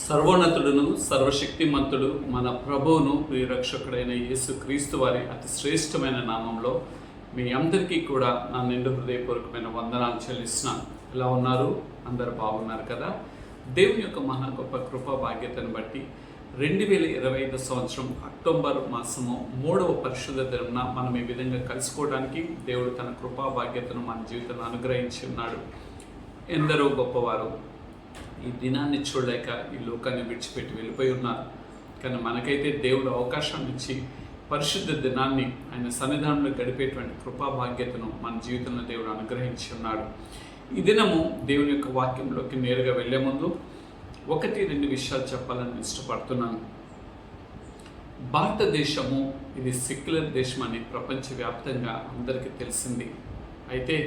సర్వోన్నతుడును సర్వశక్తిమంతుడు మన ప్రభువును ప్రియరక్షకుడైన యేసు క్రీస్తు వారి అతి శ్రేష్టమైన నామంలో మీ అందరికీ కూడా నా నిండు హృదయపూర్వకమైన వందనాలు చెల్లిస్తున్నాను. ఎలా ఉన్నారు? అందరు బాగున్నారు కదా? దేవుని యొక్క మహా గొప్ప కృపా భాగ్యతను బట్టి 2025 సంవత్సరం అక్టోబర్ మాసము 3వ పరిశుద్ధ దినమున మనం ఈ విధంగా కలుసుకోవడానికి దేవుడు తన కృపా భాగ్యతను మన జీవితంలో అనుగ్రహించి ఉన్నాడు. ఎందరో గొప్పవారు ఈ దినాన్ని చూడలేక ఈ లోకాన్ని విడిచిపెట్టి వెళ్ళిపోయి ఉన్నారు. కానీ మనకైతే దేవుడు అవకాశం ఇచ్చి పరిశుద్ధ దినాన్ని ఆయన సన్నిధానంలో గడిపేటువంటి కృపా భాగ్యతను మన జీవితంలో దేవుడు అనుగ్రహించి ఉన్నాడు. ఈ దినము దేవుని యొక్క వాక్యంలోకి నేరుగా వెళ్లే ముందు 1-2 విషయాలు చెప్పాలని ఇష్టపడుతున్నాను. భారతదేశము ఇది సెక్యులర్ దేశం అని ప్రపంచవ్యాప్తంగా అందరికీ తెలిసింది. అయితే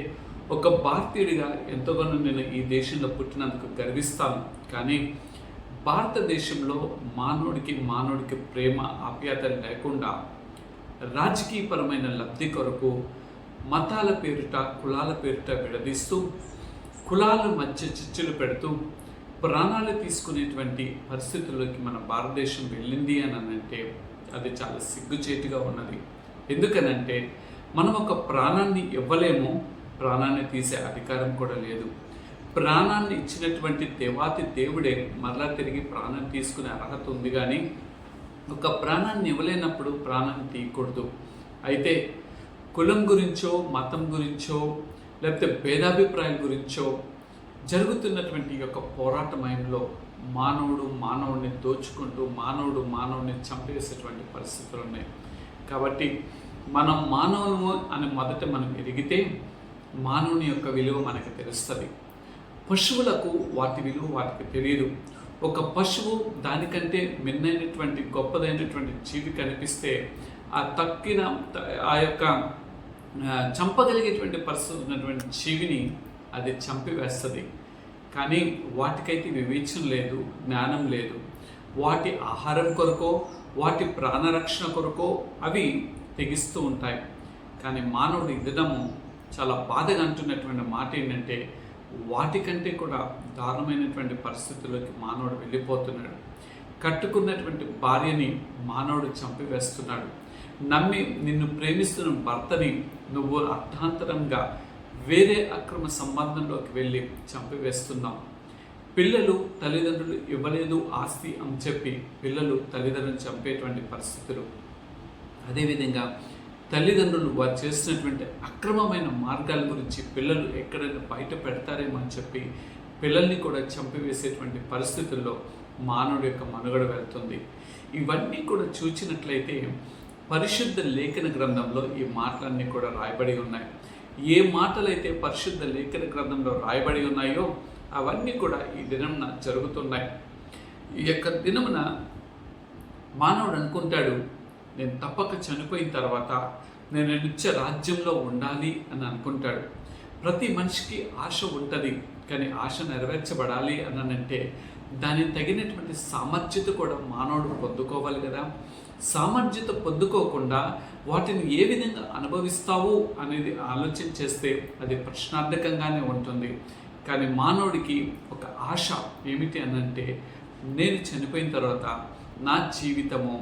ఒక భారతీయుడిగా ఎంతగానో నేను ఈ దేశంలో పుట్టినందుకు గర్విస్తాను. కానీ భారతదేశంలో మానవుడికి ప్రేమ ఆప్యాయతలు లేకుండా రాజకీయపరమైన లబ్ధి కొరకు మతాల పేరిట కులాల పేరిట విడదీస్తూ కులాల మధ్య చిచ్చులు పెడుతూ ప్రాణాలు తీసుకునేటువంటి పరిస్థితుల్లోకి మన భారతదేశం వెళ్ళింది అని అంటే అది చాలా సిగ్గుచేటుగా ఉన్నది. ఎందుకనంటే మనం ఒక ప్రాణాన్ని ఇవ్వలేము, ప్రాణాన్ని తీసే అధికారం కూడా లేదు. ప్రాణాన్ని ఇచ్చినటువంటి దేవాతి దేవుడే మరలా తిరిగి ప్రాణాన్ని తీసుకునే అర్హత ఉంది. కానీ ఒక ప్రాణాన్ని ఇవ్వలేనప్పుడు ప్రాణాన్ని తీయకూడదు. అయితే కులం గురించో మతం గురించో లేకపోతే భేదాభిప్రాయాల గురించో జరుగుతున్నటువంటి ఈ యొక్క పోరాటమయంలో మానవుడిని దోచుకుంటూ మానవుడిని చంపేసేటువంటి పరిస్థితులు ఉన్నాయి. కాబట్టి మనం మానవులము అని మొదట మనం ఎరిగితే మానవుని యొక్క విలువ మనకు తెలుస్తుంది. పశువులకు వాటి విలువ వాటికి తెలియదు. ఒక పశువు దానికంటే మిన్నైనటువంటి గొప్పదైనటువంటి జీవి కనిపిస్తే ఆ యొక్క చంపగలిగేటువంటి పరిస్థితి ఉన్నటువంటి జీవిని అది చంపివేస్తుంది. కానీ వాటికైతే వివేచన లేదు, జ్ఞానం లేదు. వాటి ఆహారం కొరకో వాటి ప్రాణరక్షణ కొరకో అవి తెగిస్తూ ఉంటాయి. కానీ మానవుడు ఈ దినము చాలా బాధగా అంటున్నటువంటి మాట ఏంటంటే వాటికంటే కూడా దారుణమైనటువంటి పరిస్థితుల్లోకి మానవుడు వెళ్ళిపోతున్నాడు. కట్టుకున్నటువంటి భార్యని మానవుడు చంపివేస్తున్నాడు. నమ్మి నిన్ను ప్రేమిస్తున్న భర్తని నువ్వు అర్థాంతరంగా వేరే అక్రమ సంబంధంలోకి వెళ్ళి చంపివేస్తున్నావు. పిల్లలు తల్లిదండ్రులు ఇవ్వలేదు ఆస్తి అని చెప్పి పిల్లలు తల్లిదండ్రులు చంపేటువంటి పరిస్థితులు. అదేవిధంగా తల్లిదండ్రులు వారు చేసినటువంటి అక్రమమైన మార్గాల గురించి పిల్లలు ఎక్కడైనా బయట పెడతారేమో అని చెప్పి పిల్లల్ని కూడా చంపివేసేటువంటి పరిస్థితుల్లో మానవుడి యొక్క మనుగడ వెళ్తుంది. ఇవన్నీ కూడా చూచినట్లయితే పరిశుద్ధ లేఖన గ్రంథంలో ఈ మాటలన్నీ కూడా రాయబడి ఉన్నాయి. ఏ మాటలైతే పరిశుద్ధ లేఖన గ్రంథంలో రాయబడి ఉన్నాయో అవన్నీ కూడా ఈ దినమున జరుగుతున్నాయి. ఈ యొక్క దినమున మానవుడు అనుకుంటాడు, నేను తప్పక చనిపోయిన తర్వాత నేను నిత్య రాజ్యంలో ఉండాలి అని అనుకుంటాడు. ప్రతి మనిషికి ఆశ ఉంటుంది. కానీ ఆశ నెరవేర్చబడాలి అని అంటే దానికి తగినటువంటి సామర్థ్యత కూడా మానవుడు పొందుకోవాలి కదా. సామర్థ్యత పొందుకోకుండా వాటిని ఏ విధంగా అనుభవిస్తావు అనేది ఆలోచన చేస్తే అది ప్రశ్నార్థకంగానే ఉంటుంది. కానీ మానవుడికి ఒక ఆశ ఏమిటి అనంటే నేను చనిపోయిన తర్వాత నా జీవితము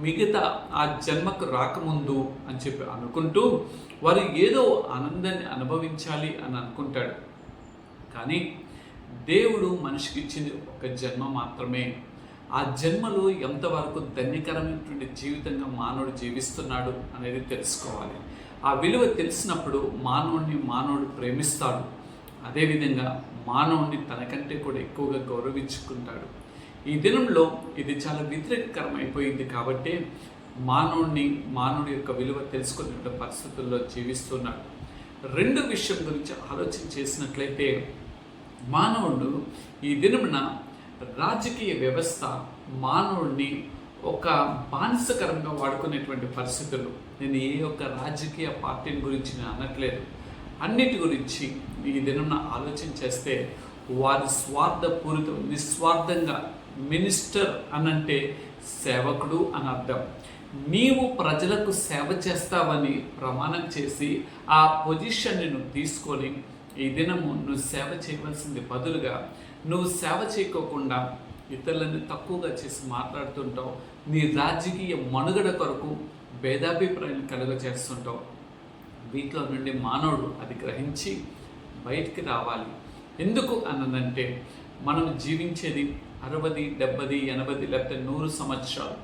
మిగతా ఆ జన్మకు రాకముందు అని చెప్పి అనుకుంటూ వారు ఏదో ఆనందాన్ని అనుభవించాలి అని అనుకుంటాడు. కానీ దేవుడు మనిషికి ఇచ్చింది ఒక జన్మ మాత్రమే. ఆ జన్మలో ఎంతవరకు ధన్యకరమైనటువంటి జీవితంగా మానవుడు జీవిస్తున్నాడు అనేది తెలుసుకోవాలి. ఆ విలువ తెలిసినప్పుడు మానవుడు ప్రేమిస్తాడు. అదేవిధంగా మానవుడిని తనకంటే కూడా ఎక్కువగా గౌరవించుకుంటాడు. ఈ దినంలో ఇది చాలా వ్యతిరేకకరం అయిపోయింది. కాబట్టి మానవుడి యొక్క విలువ తెలుసుకునే పరిస్థితుల్లో జీవిస్తున్నాడు. 2 విషయం గురించి ఆలోచన చేసినట్లయితే మానవుడు ఈ దినమున రాజకీయ వ్యవస్థ మానవుడిని ఒక బానిసకరంగా వాడుకునేటువంటి పరిస్థితులు. నేను ఏ ఒక్క రాజకీయ పార్టీని గురించి నేను అనట్లేదు, అన్నిటి గురించి ఈ దినమున ఆలోచన చేస్తే వారి స్వార్థపూరితం నిస్వార్థంగా మినిస్టర్ అనంటే సేవకుడు అని అర్థం. నీవు ప్రజలకు సేవ చేస్తావని ప్రమాణం చేసి ఆ పొజిషన్ని నువ్వు తీసుకొని ఈ దినము నువ్వు సేవ చేయవలసింది బదులుగా నువ్వు సేవ చేయకోకుండా ఇతరులని తక్కువగా చేసి మాట్లాడుతుంటావు. నీ రాజకీయ మనుగడ కొరకు భేదాభిప్రాయం కలుగజేస్తుంటావు. వీటిలో నుండి మానవుడు అది గ్రహించి బయటికి రావాలి. ఎందుకు అనంటే మనం జీవించేది 60, 70, 80 లేకపోతే 100 సంవత్సరాలు.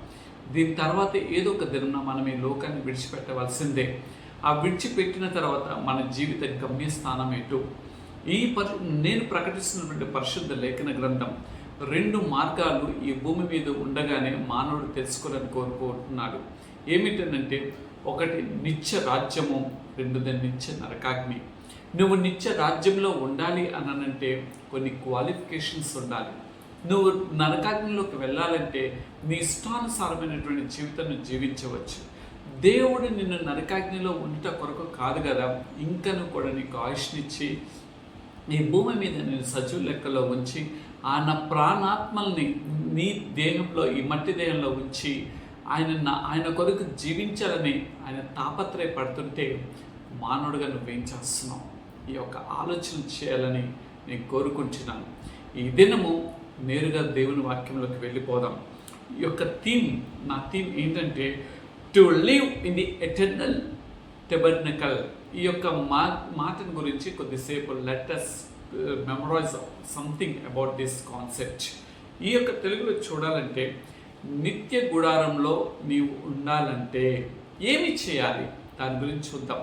దీని తర్వాత ఏదో ఒక దిన మనం ఈ లోకాన్ని విడిచిపెట్టవలసిందే. ఆ విడిచిపెట్టిన తర్వాత మన జీవిత గమ్యస్థానం ఏంటో నేను ప్రకటిస్తున్నటువంటి పరిశుద్ధ లేఖన గ్రంథం 2 మార్గాలు ఈ భూమి మీద ఉండగానే మానవుడు తెలుసుకోవాలని కోరుకుంటున్నాడు. ఏమిటనంటే, ఒకటి నిత్య రాజ్యము, రెండోది నిత్య నరకాగ్ని. నువ్వు నిత్య రాజ్యంలో ఉండాలి అనంటే కొన్ని క్వాలిఫికేషన్స్ ఉండాలి. నువ్వు నరకాగ్నిలోకి వెళ్ళాలంటే నీ ఇష్టానుసారమైనటువంటి జీవితాన్ని జీవించవచ్చు. దేవుడు నిన్ను నరకాగ్నిలో ఉండుట కొరకు కాదు కదా, ఇంకను కూడా నీకు ఆయుష్నిచ్చి ఈ భూమి మీద నేను సజీవ లెక్కలో ఉంచి ఆయన ప్రాణాత్మల్ని నీ దేహంలో, ఈ మట్టి దేహంలో ఉంచి ఆయన కొరకు జీవించాలని ఆయన తాపత్రయపడుతుంటే మానవుడిగా నువ్వేం చేస్తున్నావు? ఈ యొక్క ఆలోచన చేయాలని నేను కోరుకుంటున్నాను. ఈ దినము నేరుగా దేవుని వాక్యంలోకి వెళ్ళిపోదాం. ఈ యొక్క నా థీమ్ ఏంటంటే to live in the eternal tabernacle. ఈ యొక్క మాటను గురించి కొద్దిసేపు let us memorise something about this concept. ఈ యొక్క తెలుగులో చూడాలంటే, నిత్య గుడారంలో నీవు ఉండాలంటే ఏమి చేయాలి దాని గురించి చూద్దాం.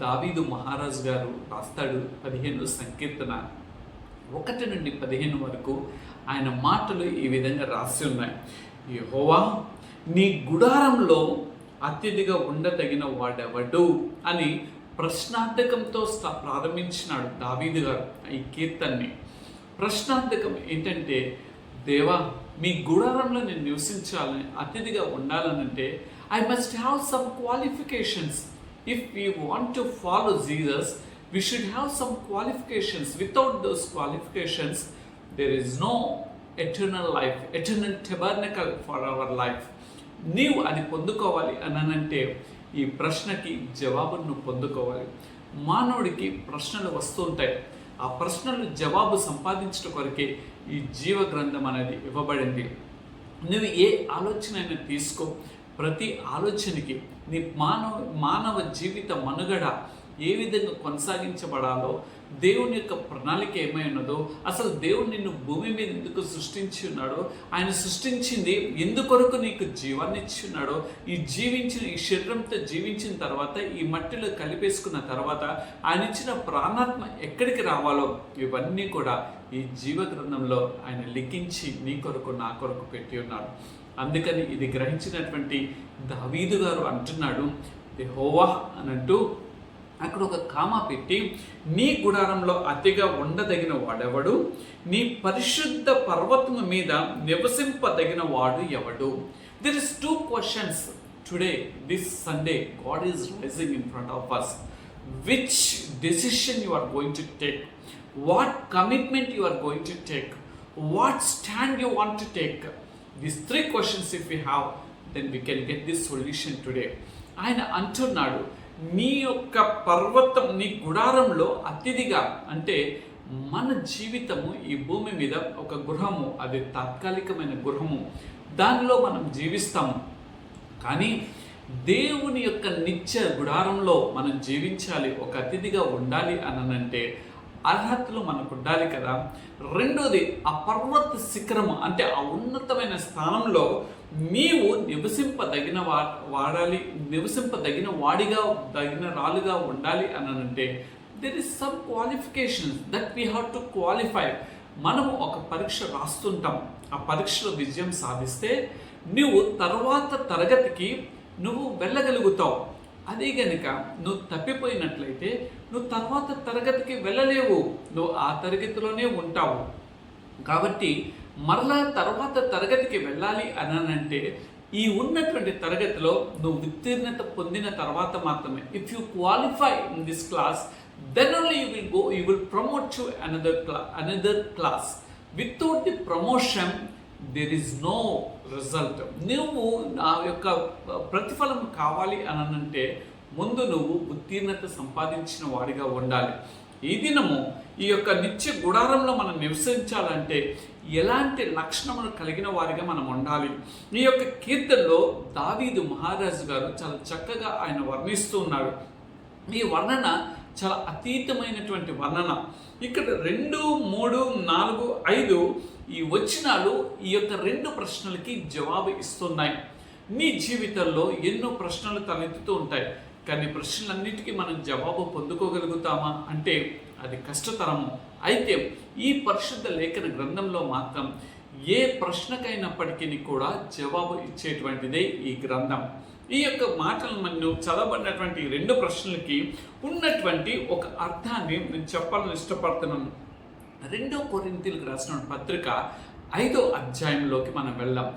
దావీదు మహారాజు గారు రాస్తాడు 15 సంకీర్తన 1 నుండి 15 వరకు. ఆయన మాటలు ఈ విధంగా రాసి ఉన్నాయి. యెహోవా, నీ గుడారంలో అతిథిగా ఉండదగిన వాడెవడు అని ప్రశ్నార్థకంతో ప్రారంభించినాడు దావీదు గారు ఈ కీర్తనని. ప్రశ్నార్థకం ఏంటంటే, దేవా, మీ గుడారంలో నేను నివసించాలని, అతిథిగా ఉండాలనంటే I must have some qualifications. If we want to follow Jesus, we should have some qualifications. Without those qualifications, there is no eternal life, eternal tabernacle for our life. నీవు అది పొందుకోవాలి అనంటే ఈ ప్రశ్నకి జవాబును నువ్వు పొందుకోవాలి. మానవుడికి ప్రశ్నలు వస్తూ ఉంటాయి. ఆ ప్రశ్నలు జవాబు సంపాదించడం కొరకే ఈ జీవ గ్రంథం అనేది ఇవ్వబడింది. నువ్వు ఏ ఆలోచన అయినా తీసుకో, ప్రతి ఆలోచనకి నీ మానవ జీవిత మనుగడ ఏ విధంగా కొనసాగించబడాలో, దేవుని యొక్క ప్రణాళిక ఏమై ఉన్నదో, అసలు దేవుడు నిన్ను భూమి మీద ఎందుకు సృష్టించి ఉన్నాడో, ఆయన సృష్టించింది ఎందుకొరకు నీకు జీవాన్ని ఇచ్చి ఉన్నాడో, ఈ శరీరంతో జీవించిన తర్వాత, ఈ మట్టిలో కలిపేసుకున్న తర్వాత ఆయన ఇచ్చిన ప్రాణాత్మ ఎక్కడికి రావాలో, ఇవన్నీ కూడా ఈ జీవ గ్రంథంలో ఆయన లిఖించి నీ కొరకు, నా కొరకు పెట్టి ఉన్నాడు. అందుకని ఇది గ్రహించినటువంటి దావీదు గారు అంటున్నాడు, యెహోవా అని అంటూ అక్కడ ఒక కామా పెట్టి, నీ గుడారంలో అతిగా ఉండదగిన వాడెవడు, నీ పరిశుద్ధ పర్వతము మీద నివసింపదగిన వాడు ఎవడు. There is 2 questions today, this Sunday. God is rising in front of us. Which decision you are going to take? What commitment you are going to take? What stand you want to take? These 3 questions if we have, then we can get this solution today. ఆయన అంటున్నాడు, నీ యొక్క పర్వతం, నీ గుడారంలో అతిథిగా అంటే మన జీవితము ఈ భూమి మీద ఒక గృహము, అది తాత్కాలికమైన గృహము, దానిలో మనం జీవిస్తాము. కానీ దేవుని యొక్క నిత్య గుడారంలో మనం జీవించాలి, ఒక అతిథిగా ఉండాలి అనంటే అర్హతలు మనకు ఉండాలి కదా. రెండోది, ఆ పర్వత శిఖరము అంటే ఆ ఉన్నతమైన స్థానంలో నీవు నివసింపదగిన వాడిగా, తగిన రాలుగా ఉండాలి అనంటే there is some qualifications that we have to qualify. మనము ఒక పరీక్ష రాస్తుంటాం. ఆ పరీక్షలో విజయం సాధిస్తే నువ్వు తర్వాత తరగతికి నువ్వు వెళ్ళగలుగుతావు. అదే గనుక నువ్వు తప్పిపోయినట్లయితే నువ్వు తర్వాత తరగతికి వెళ్ళలేవు, నువ్వు ఆ తరగతిలోనే ఉంటావు. కాబట్టి మరలా తర్వాత తరగతికి వెళ్ళాలి అనంటే ఈ ఉన్నటువంటి తరగతిలో నువ్వు ఉత్తీర్ణత పొందిన తర్వాత మాత్రమే, if you qualify in this class, then only you will promote to another class. Without the promotion there is no result. నువ్వు నా యొక్క ప్రతిఫలం కావాలి అనంటే ముందు నువ్వు ఉత్తీర్ణత సంపాదించిన వాడిగా ఉండాలి. ఈ దినము ఈ యొక్క నిత్య గుడారంలో మనం నివసించాలంటే ఎలాంటి లక్షణములు కలిగిన వారిగా మనం ఉండాలి. ఈ యొక్క కీర్తనలో దావీదు మహారాజు గారు చాలా చక్కగా ఆయన వర్ణిస్తూ ఉన్నాడు. ఈ వర్ణన చాలా అతీతమైనటువంటి వర్ణన. ఇక్కడ 2, 3, 4, 5 ఈ వచనాలు ఈ యొక్క 2 ప్రశ్నలకి జవాబు ఇస్తున్నాయి. నీ జీవితంలో ఎన్నో ప్రశ్నలు తలెత్తుతూ ఉంటాయి, కానీ ప్రశ్నలన్నిటికీ మనం జవాబు పొందుకోగలుగుతామా అంటే అది కష్టతరము. అయితే ఈ పరిశుద్ధ లేఖన గ్రంథంలో మాత్రం ఏ ప్రశ్నకైనప్పటికీ కూడా జవాబు ఇచ్చేటువంటిదే ఈ గ్రంథం. ఈ యొక్క మాటలు మనం చదవబడినటువంటి 2 ప్రశ్నలకి ఉన్నటువంటి ఒక అర్థాన్ని నేను చెప్పాలని ఇష్టపడుతున్నాను. 2 కొరింథీయులకు రాసిన పత్రిక 5వ అధ్యాయంలోకి మనం వెళ్దాం.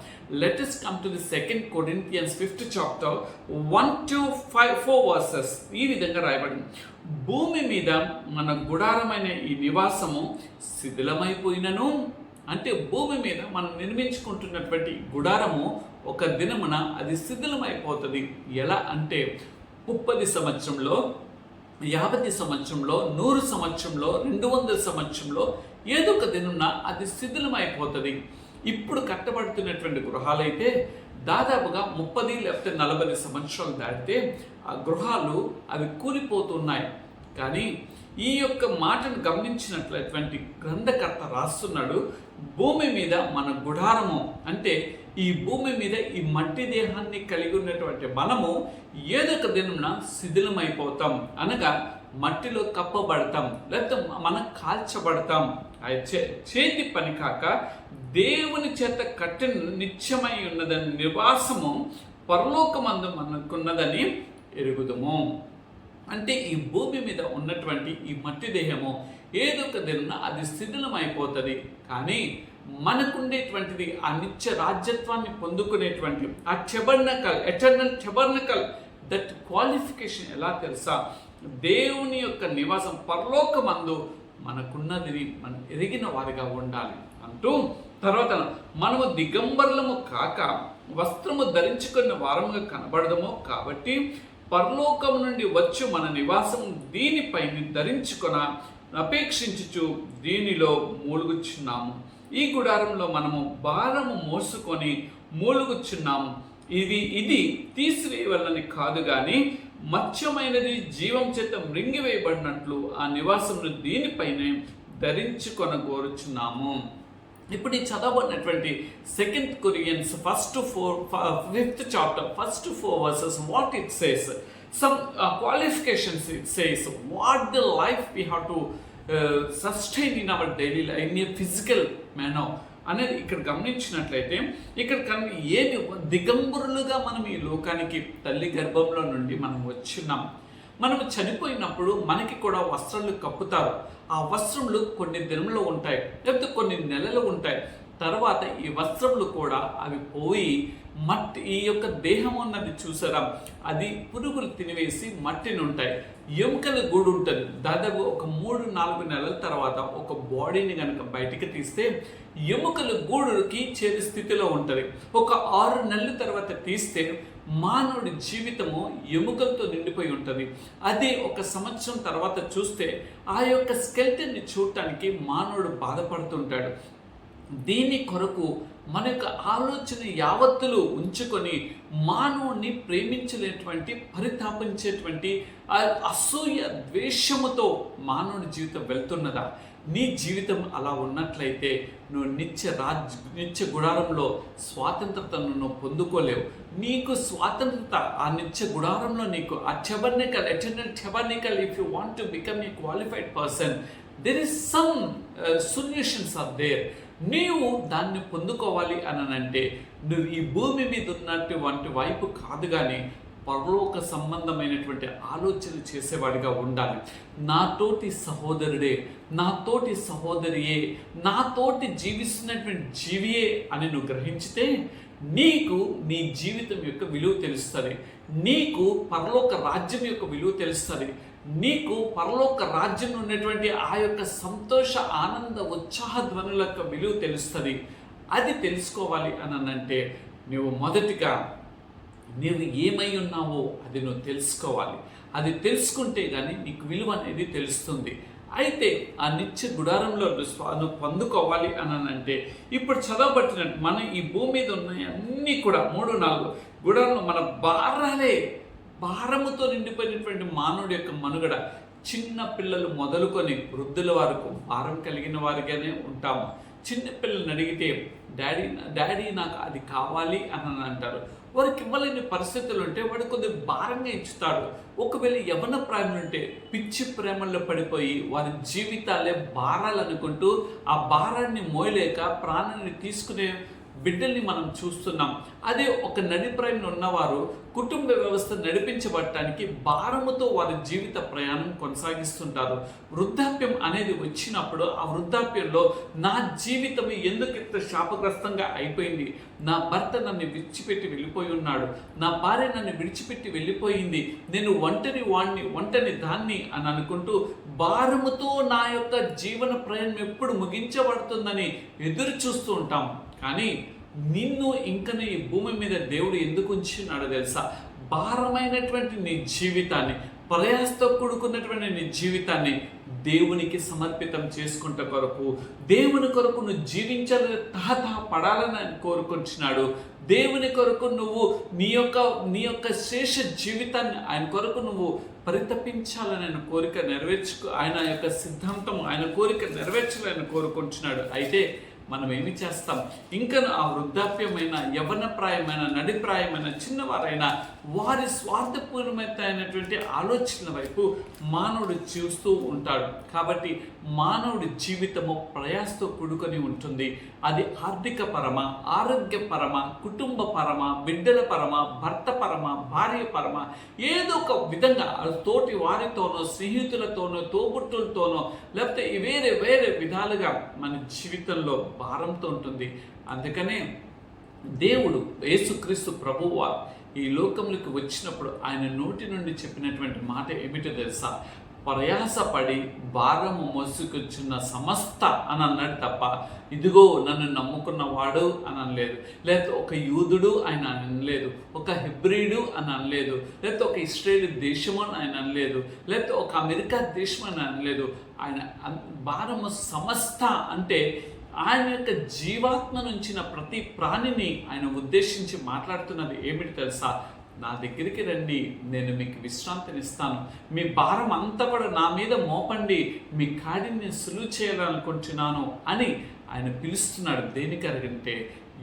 Let us come to the 2 Corinthians 5th chapter 1 to 4 verses. ఈ విధంగా రాయబడింది. భూమి మీద మన గుడారమైన ఈ నివాసము శిథిలమైపోయినను, అంటే భూమి మీద మనం నిర్మించుకుంటున్నటువంటి గుడారము ఒక దినమున అది శిథిలమైపోతుంది. ఎలా అంటే 30 సంవత్సరంలో, 50 సంవత్సరంలో, 100 సంవత్సరంలో, 200 సంవత్సరంలో ఏదో ఒక దినున్న అది శిథిలమైపోతుంది. ఇప్పుడు కట్టబడుతున్నటువంటి గృహాలైతే దాదాపుగా 30 లేకపోతే 40 సంవత్సరాలు దాటితే ఆ గృహాలు అవి కూలిపోతున్నాయి. కానీ ఈ యొక్క మాటను గమనించినట్లయినటువంటి గ్రంథకర్త రాస్తున్నాడు, భూమి మీద మన గుడారము అంటే ఈ భూమి మీద ఈ మట్టి దేహాన్ని కలిగి ఉన్నటువంటి మనము ఏదో ఒక దినం శిథిలమైపోతాం, అనగా మట్టిలో కప్పబడతాం, లేకపోతే మనం కాల్చబడతాం. చేతి పని కాక దేవుని చేత కట్టిన నిత్యమై ఉన్నదని నివాసము పరలోకమందు మనకున్నదని ఎరుగుదము. అంటే ఈ భూమి మీద ఉన్నటువంటి ఈ మట్టి దేహము ఏదో ఒక దిన అది శిథిలమైపోతుంది. కానీ మనకుండేటువంటిది ఆ నిత్య రాజ్యత్వాన్ని పొందుకునేటువంటి ఆ tabernacle, eternal tabernacle, that qualification ఎలా తెలుసా? దేవుని యొక్క నివాసం పరలోకమందు మనకున్నది మనం ఎరిగిన వారిగా ఉండాలి అంటూ, తర్వాత మనము దిగంబరులము కాక వస్త్రము ధరించుకున్న వారముగా కనబడదము కాబట్టి పరలోకం నుండి వచ్చు మన నివాసం దీనిపైన ధరించుకొన అపేక్షించుచు దీనిలో మూలుగుచున్నాము. ఈ గుడారంలో మనము భారము మోసుకొని మూలుగుచున్నాము. ఇది తీసివేయవలని కాదు, కానీ మత్స్యమైనది జీవం చేత మృంగివేయబడినట్లు ఆ నివాసమును దీనిపైనే ధరించుకొనగోరుచున్నాము. ఇప్పుడు ఈ చదవబడినటువంటి 2 Corinthians 5th chapter, first 4 verses, what it says, some qualifications it says, what the life we have to sustain in our daily life in a physical manner అనేది ఇక్కడ గమనించినట్లయితే, ఇక్కడ ఏమి దిగంబరులుగా మనం ఈ లోకానికి తల్లి గర్భంలో నుండి మనం వచ్చినాం. మనం చనిపోయినప్పుడు మనకి కూడా వస్త్రాలు కప్పుతారు. ఆ వస్త్రములు కొన్ని దినములు ఉంటాయి, లేకపోతే కొన్ని నెలలు ఉంటాయి. తర్వాత ఈ వస్త్రములు కూడా అవి పోయి మట్టి, ఈ యొక్క దేహం అన్నది చూసారా, అది పురుగులు తినివేసి మట్టిని ఉంటాయి. ఎముకల గూడు ఉంటుంది. దాదాపు ఒక 3-4 నెలల తర్వాత ఒక బాడీని కనుక బయటికి తీస్తే ఎముకల గూడుకి చేరే స్థితిలో ఉంటుంది. ఒక 6 నెలల తర్వాత తీస్తే మానవుడి జీవితము ఎముకలతో నిండిపోయి ఉంటుంది. అదే 1 సంవత్సరం తర్వాత చూస్తే ఆ యొక్క స్కెల్టన్ని చూడటానికి మానవుడు బాధపడుతుంటాడు. దీని కొరకు మన యొక్క ఆలోచన యావత్తులు ఉంచుకొని మానవుణ్ణి ప్రేమించలేటువంటి, పరితాపించేటువంటి అసూయ ద్వేషముతో మానవుని జీవితం వెళ్తున్నదా? నీ జీవితం అలా ఉన్నట్లయితే నువ్వు నిత్య గుడారంలో స్వాతంత్రతను నువ్వు పొందుకోలేవు. నీకు స్వాతంత్రత ఆ నిత్య గుడారంలో నీకు ఆ tabernacle, eternal tabernacle, if you want to become a qualified person, there is some solutions are there. నీవు దాన్ని పొందుకోవాలి అని అంటే నువ్వు ఈ భూమి మీద ఉన్నటువంటి వైపు కాదు, కానీ పరలోక సంబంధమైనటువంటి ఆలోచనలు చేసేవాడిగా ఉండాలి. నాతోటి సహోదరుడే, నాతోటి సహోదరియే, నాతోటి జీవిస్తున్నటువంటి జీవియే అని నువ్వు గ్రహించితే నీకు నీ జీవితం యొక్క విలువ తెలుస్తుంది. నీకు పరలోక రాజ్యం యొక్క విలువ తెలుస్తుంది. నీకు పరలోక రాజ్యం ఉన్నటువంటి ఆ యొక్క సంతోష, ఆనంద, ఉత్సాహ ధ్వనుల యొక్క విలువ తెలుస్తుంది. అది తెలుసుకోవాలి అని అంటే నువ్వు మొదటిగా నీవు ఏమై ఉన్నావో అది నువ్వు తెలుసుకోవాలి. అది తెలుసుకుంటే కానీ నీకు విలువ అనేది తెలుస్తుంది. అయితే ఆ నిత్య గుడారంలో నువ్వు పొందుకోవాలి అని అంటే ఇప్పుడు చదవబట్టినట్టు మన ఈ భూమి మీద ఉన్నాయి అన్నీ కూడా 3-4 గుడారంలో మన భారముతో నిండిపోయినటువంటి మానవుడి యొక్క మనుగడ, చిన్న పిల్లలు మొదలుకొని వృద్ధుల వరకు భారం కలిగిన వారిగానే ఉంటాము. చిన్న పిల్లల్ని అడిగితే డాడీ నాకు అది కావాలి అని అంటారు. వారికి ఇవ్వలేని పరిస్థితులు ఉంటే వాడు కొద్దిగా భారంగా ఇచ్చుతాడు. ఒకవేళ యవ్వన ప్రేమలు ఉంటే పిచ్చి ప్రేమల్లో పడిపోయి వారి జీవితాలే భారాలు అనుకుంటూ ఆ భారాన్ని మోయలేక ప్రాణాన్ని తీసుకునే బిడ్డల్ని మనం చూస్తున్నాం. అదే ఒక నడిప్రాయం ఉన్నవారు కుటుంబ వ్యవస్థ నడిపించబడటానికి భారముతో వారి జీవిత ప్రయాణం కొనసాగిస్తుంటారు. వృద్ధాప్యం అనేది వచ్చినప్పుడు ఆ వృద్ధాప్యంలో నా జీవితం ఎందుకు ఇంత శాపగ్రస్తంగా అయిపోయింది, నా భర్త నన్ను విడిచిపెట్టి వెళ్ళిపోయి ఉన్నాడు, నా భార్య నన్ను విడిచిపెట్టి వెళ్ళిపోయింది, నేను ఒంటరి దాన్ని అని అనుకుంటూ భారముతో నా యొక్క జీవన ప్రయాణం ఎప్పుడు ముగించబడుతుందని ఎదురు చూస్తూ ఉంటాం. కానీ నిన్ను ఇంకనే ఈ భూమి మీద దేవుడు ఎందుకు ఉంచున్నాడో తెలుసా? భారమైనటువంటి నీ జీవితాన్ని, ప్రయాసతో కూడుకున్నటువంటి నీ జీవితాన్ని దేవునికి సమర్పితం చేసుకుంట కొరకు, దేవుని కొరకు నువ్వు జీవించాలని పడాలని ఆయన కోరుకుంటున్నాడు. దేవుని కొరకు నువ్వు నీ యొక్క శేష జీవితాన్ని ఆయన కొరకు నువ్వు పరితపించాలని ఆయన కోరిక ఆయన యొక్క సిద్ధాంతం, ఆయన కోరిక నెరవేర్చాలని కోరుకుంటున్నాడు. అయితే మనం ఏమి చేస్తాం? ఇంకా ఆ వృద్ధాప్యమైన, యవ్వనప్రాయమైన, నడిప్రాయమైన చిన్నవారైనా వారి స్వార్థపూర్ణమైనటువంటి ఆలోచనల వైపు మానవుడు చూస్తూ ఉంటాడు. కాబట్టి మానవుడి జీవితము ప్రయాసతో కూడుకొని ఉంటుంది. అది ఆర్థిక పరమ, ఆరోగ్యపరమ, కుటుంబ పరమ, బిడ్డల పరమ, భర్త పరమ, భార్య పరమ, ఏదో ఒక విధంగా తోటి వారితోనో, స్నేహితులతోనో, తోబుట్టులతోనో, లేకపోతే వేరే విధాలుగా మన జీవితంలో భారంతో ఉంటుంది. అందుకనే దేవుడు యేసుక్రీస్తు ప్రభువు ఈ లోకంలోకి వచ్చినప్పుడు ఆయన నోటి నుండి చెప్పినటువంటి మాట ఏమిటో తెలుసా? ప్రయాసపడి భారము మోసుకొచ్చున్న సమస్త అని అన్నాడు తప్ప ఇదిగో నన్ను నమ్ముకున్నవాడు అని అనలేదు. లేకపోతే ఒక యూదుడు ఆయన అనలేదు, ఒక హెబ్రీడు అని అనలేదు, లేకపోతే ఒక ఇస్రాయేల్ దేశము అని ఆయన అనలేదు, లేకపోతే ఒక అమెరికా దేశం అని అనలేదు. ఆయన భారము సమస్త అంటే ఆయన యొక్క జీవాత్మ నుంచిన ప్రతి ప్రాణిని ఆయన ఉద్దేశించి మాట్లాడుతున్నది ఏమిటి తెలుసా? నా దగ్గరికి రండి, నేను మీకు విశ్రాంతినిస్తాను, మీ భారం అంతా కూడా నా మీద మోపండి, మీ కాడిని నేను సులువు చేయాలనుకుంటున్నాను అని ఆయన పిలుస్తున్నాడు. దేనికరగంటే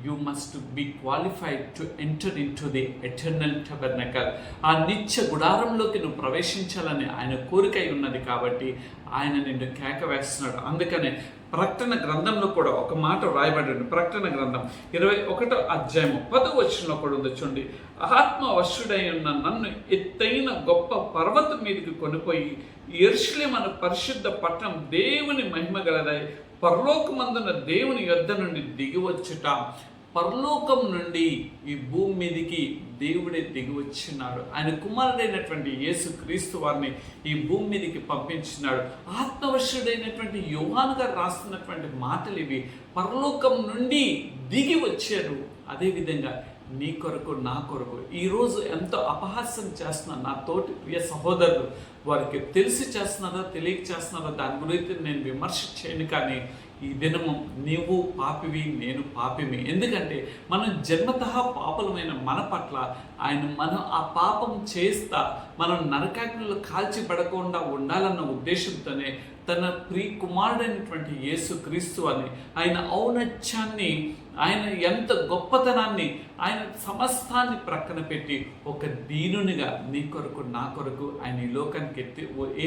you must be qualified to enter into the eternal tabernacle. ఆ నిత్య గుడారంలోకి నువ్వు ప్రవేశించాలని ఆయన కోరిక ఉన్నది కాబట్టి ఆయన నిన్ను కేక వేస్తున్నాడు. అందుకనే ప్రకటన గ్రంథంలో కూడా ఒక మాట వ్రాయబడింది. ప్రకటన గ్రంథం 21వ అధ్యాయము 10వ వచనంలో కూడా ఉంది చూడండి. ఆత్మవశుడై ఉన్న నన్ను ఎత్తైన గొప్ప పర్వతం మీదకి కొనిపోయి యెరూషలేము అను పరిశుద్ధ పట్టణం దేవుని మహిమ గలదై పరలోకమందున దేవుని యొద్ద నుండి దిగివచ్చుట. పరలోకం నుండి ఈ భూమి మీదకి దేవుడే దిగివచ్చినాడు. ఆయన కుమారుడైనటువంటి యేసుక్రీస్తు వారిని ఈ భూమి మీదకి పంపించినాడు. ఆత్మవశుడైనటువంటి యోహాను గారు రాస్తున్నటువంటి మాటలు ఇవి. పరలోకం నుండి దిగి వచ్చారు. అదేవిధంగా నీ కొరకు, నా కొరకు ఈరోజు ఎంతో అపహాస్యం చేస్తున్నారు నా తోటి ప్రియ సహోదరులు. వారికి తెలిసి చేస్తున్నారో తెలియక చేస్తున్నారో దాని గురించి నేను విమర్శ చేయను. కానీ ఈ దినము నీవు పాపివి, నేను పాపిమి. ఎందుకంటే మనం జన్మతః పాపలమైన మన పట్ల మనం ఆ పాపం చేస్తా మనం నరకాగ్నిలో కాల్చిపడకుండా ఉండాలన్న ఉద్దేశంతోనే తన ప్రియ కుమారుడైనటువంటి యేసుక్రీస్తు అని ఆయన ఔన్నత్యాన్ని, ఆయన ఎంత గొప్పతనాన్ని, ఆయన సమస్తాన్ని ప్రక్కన పెట్టి ఒక దీనునిగా నీ కొరకు, నా కొరకు ఆయన ఈ లోకానికి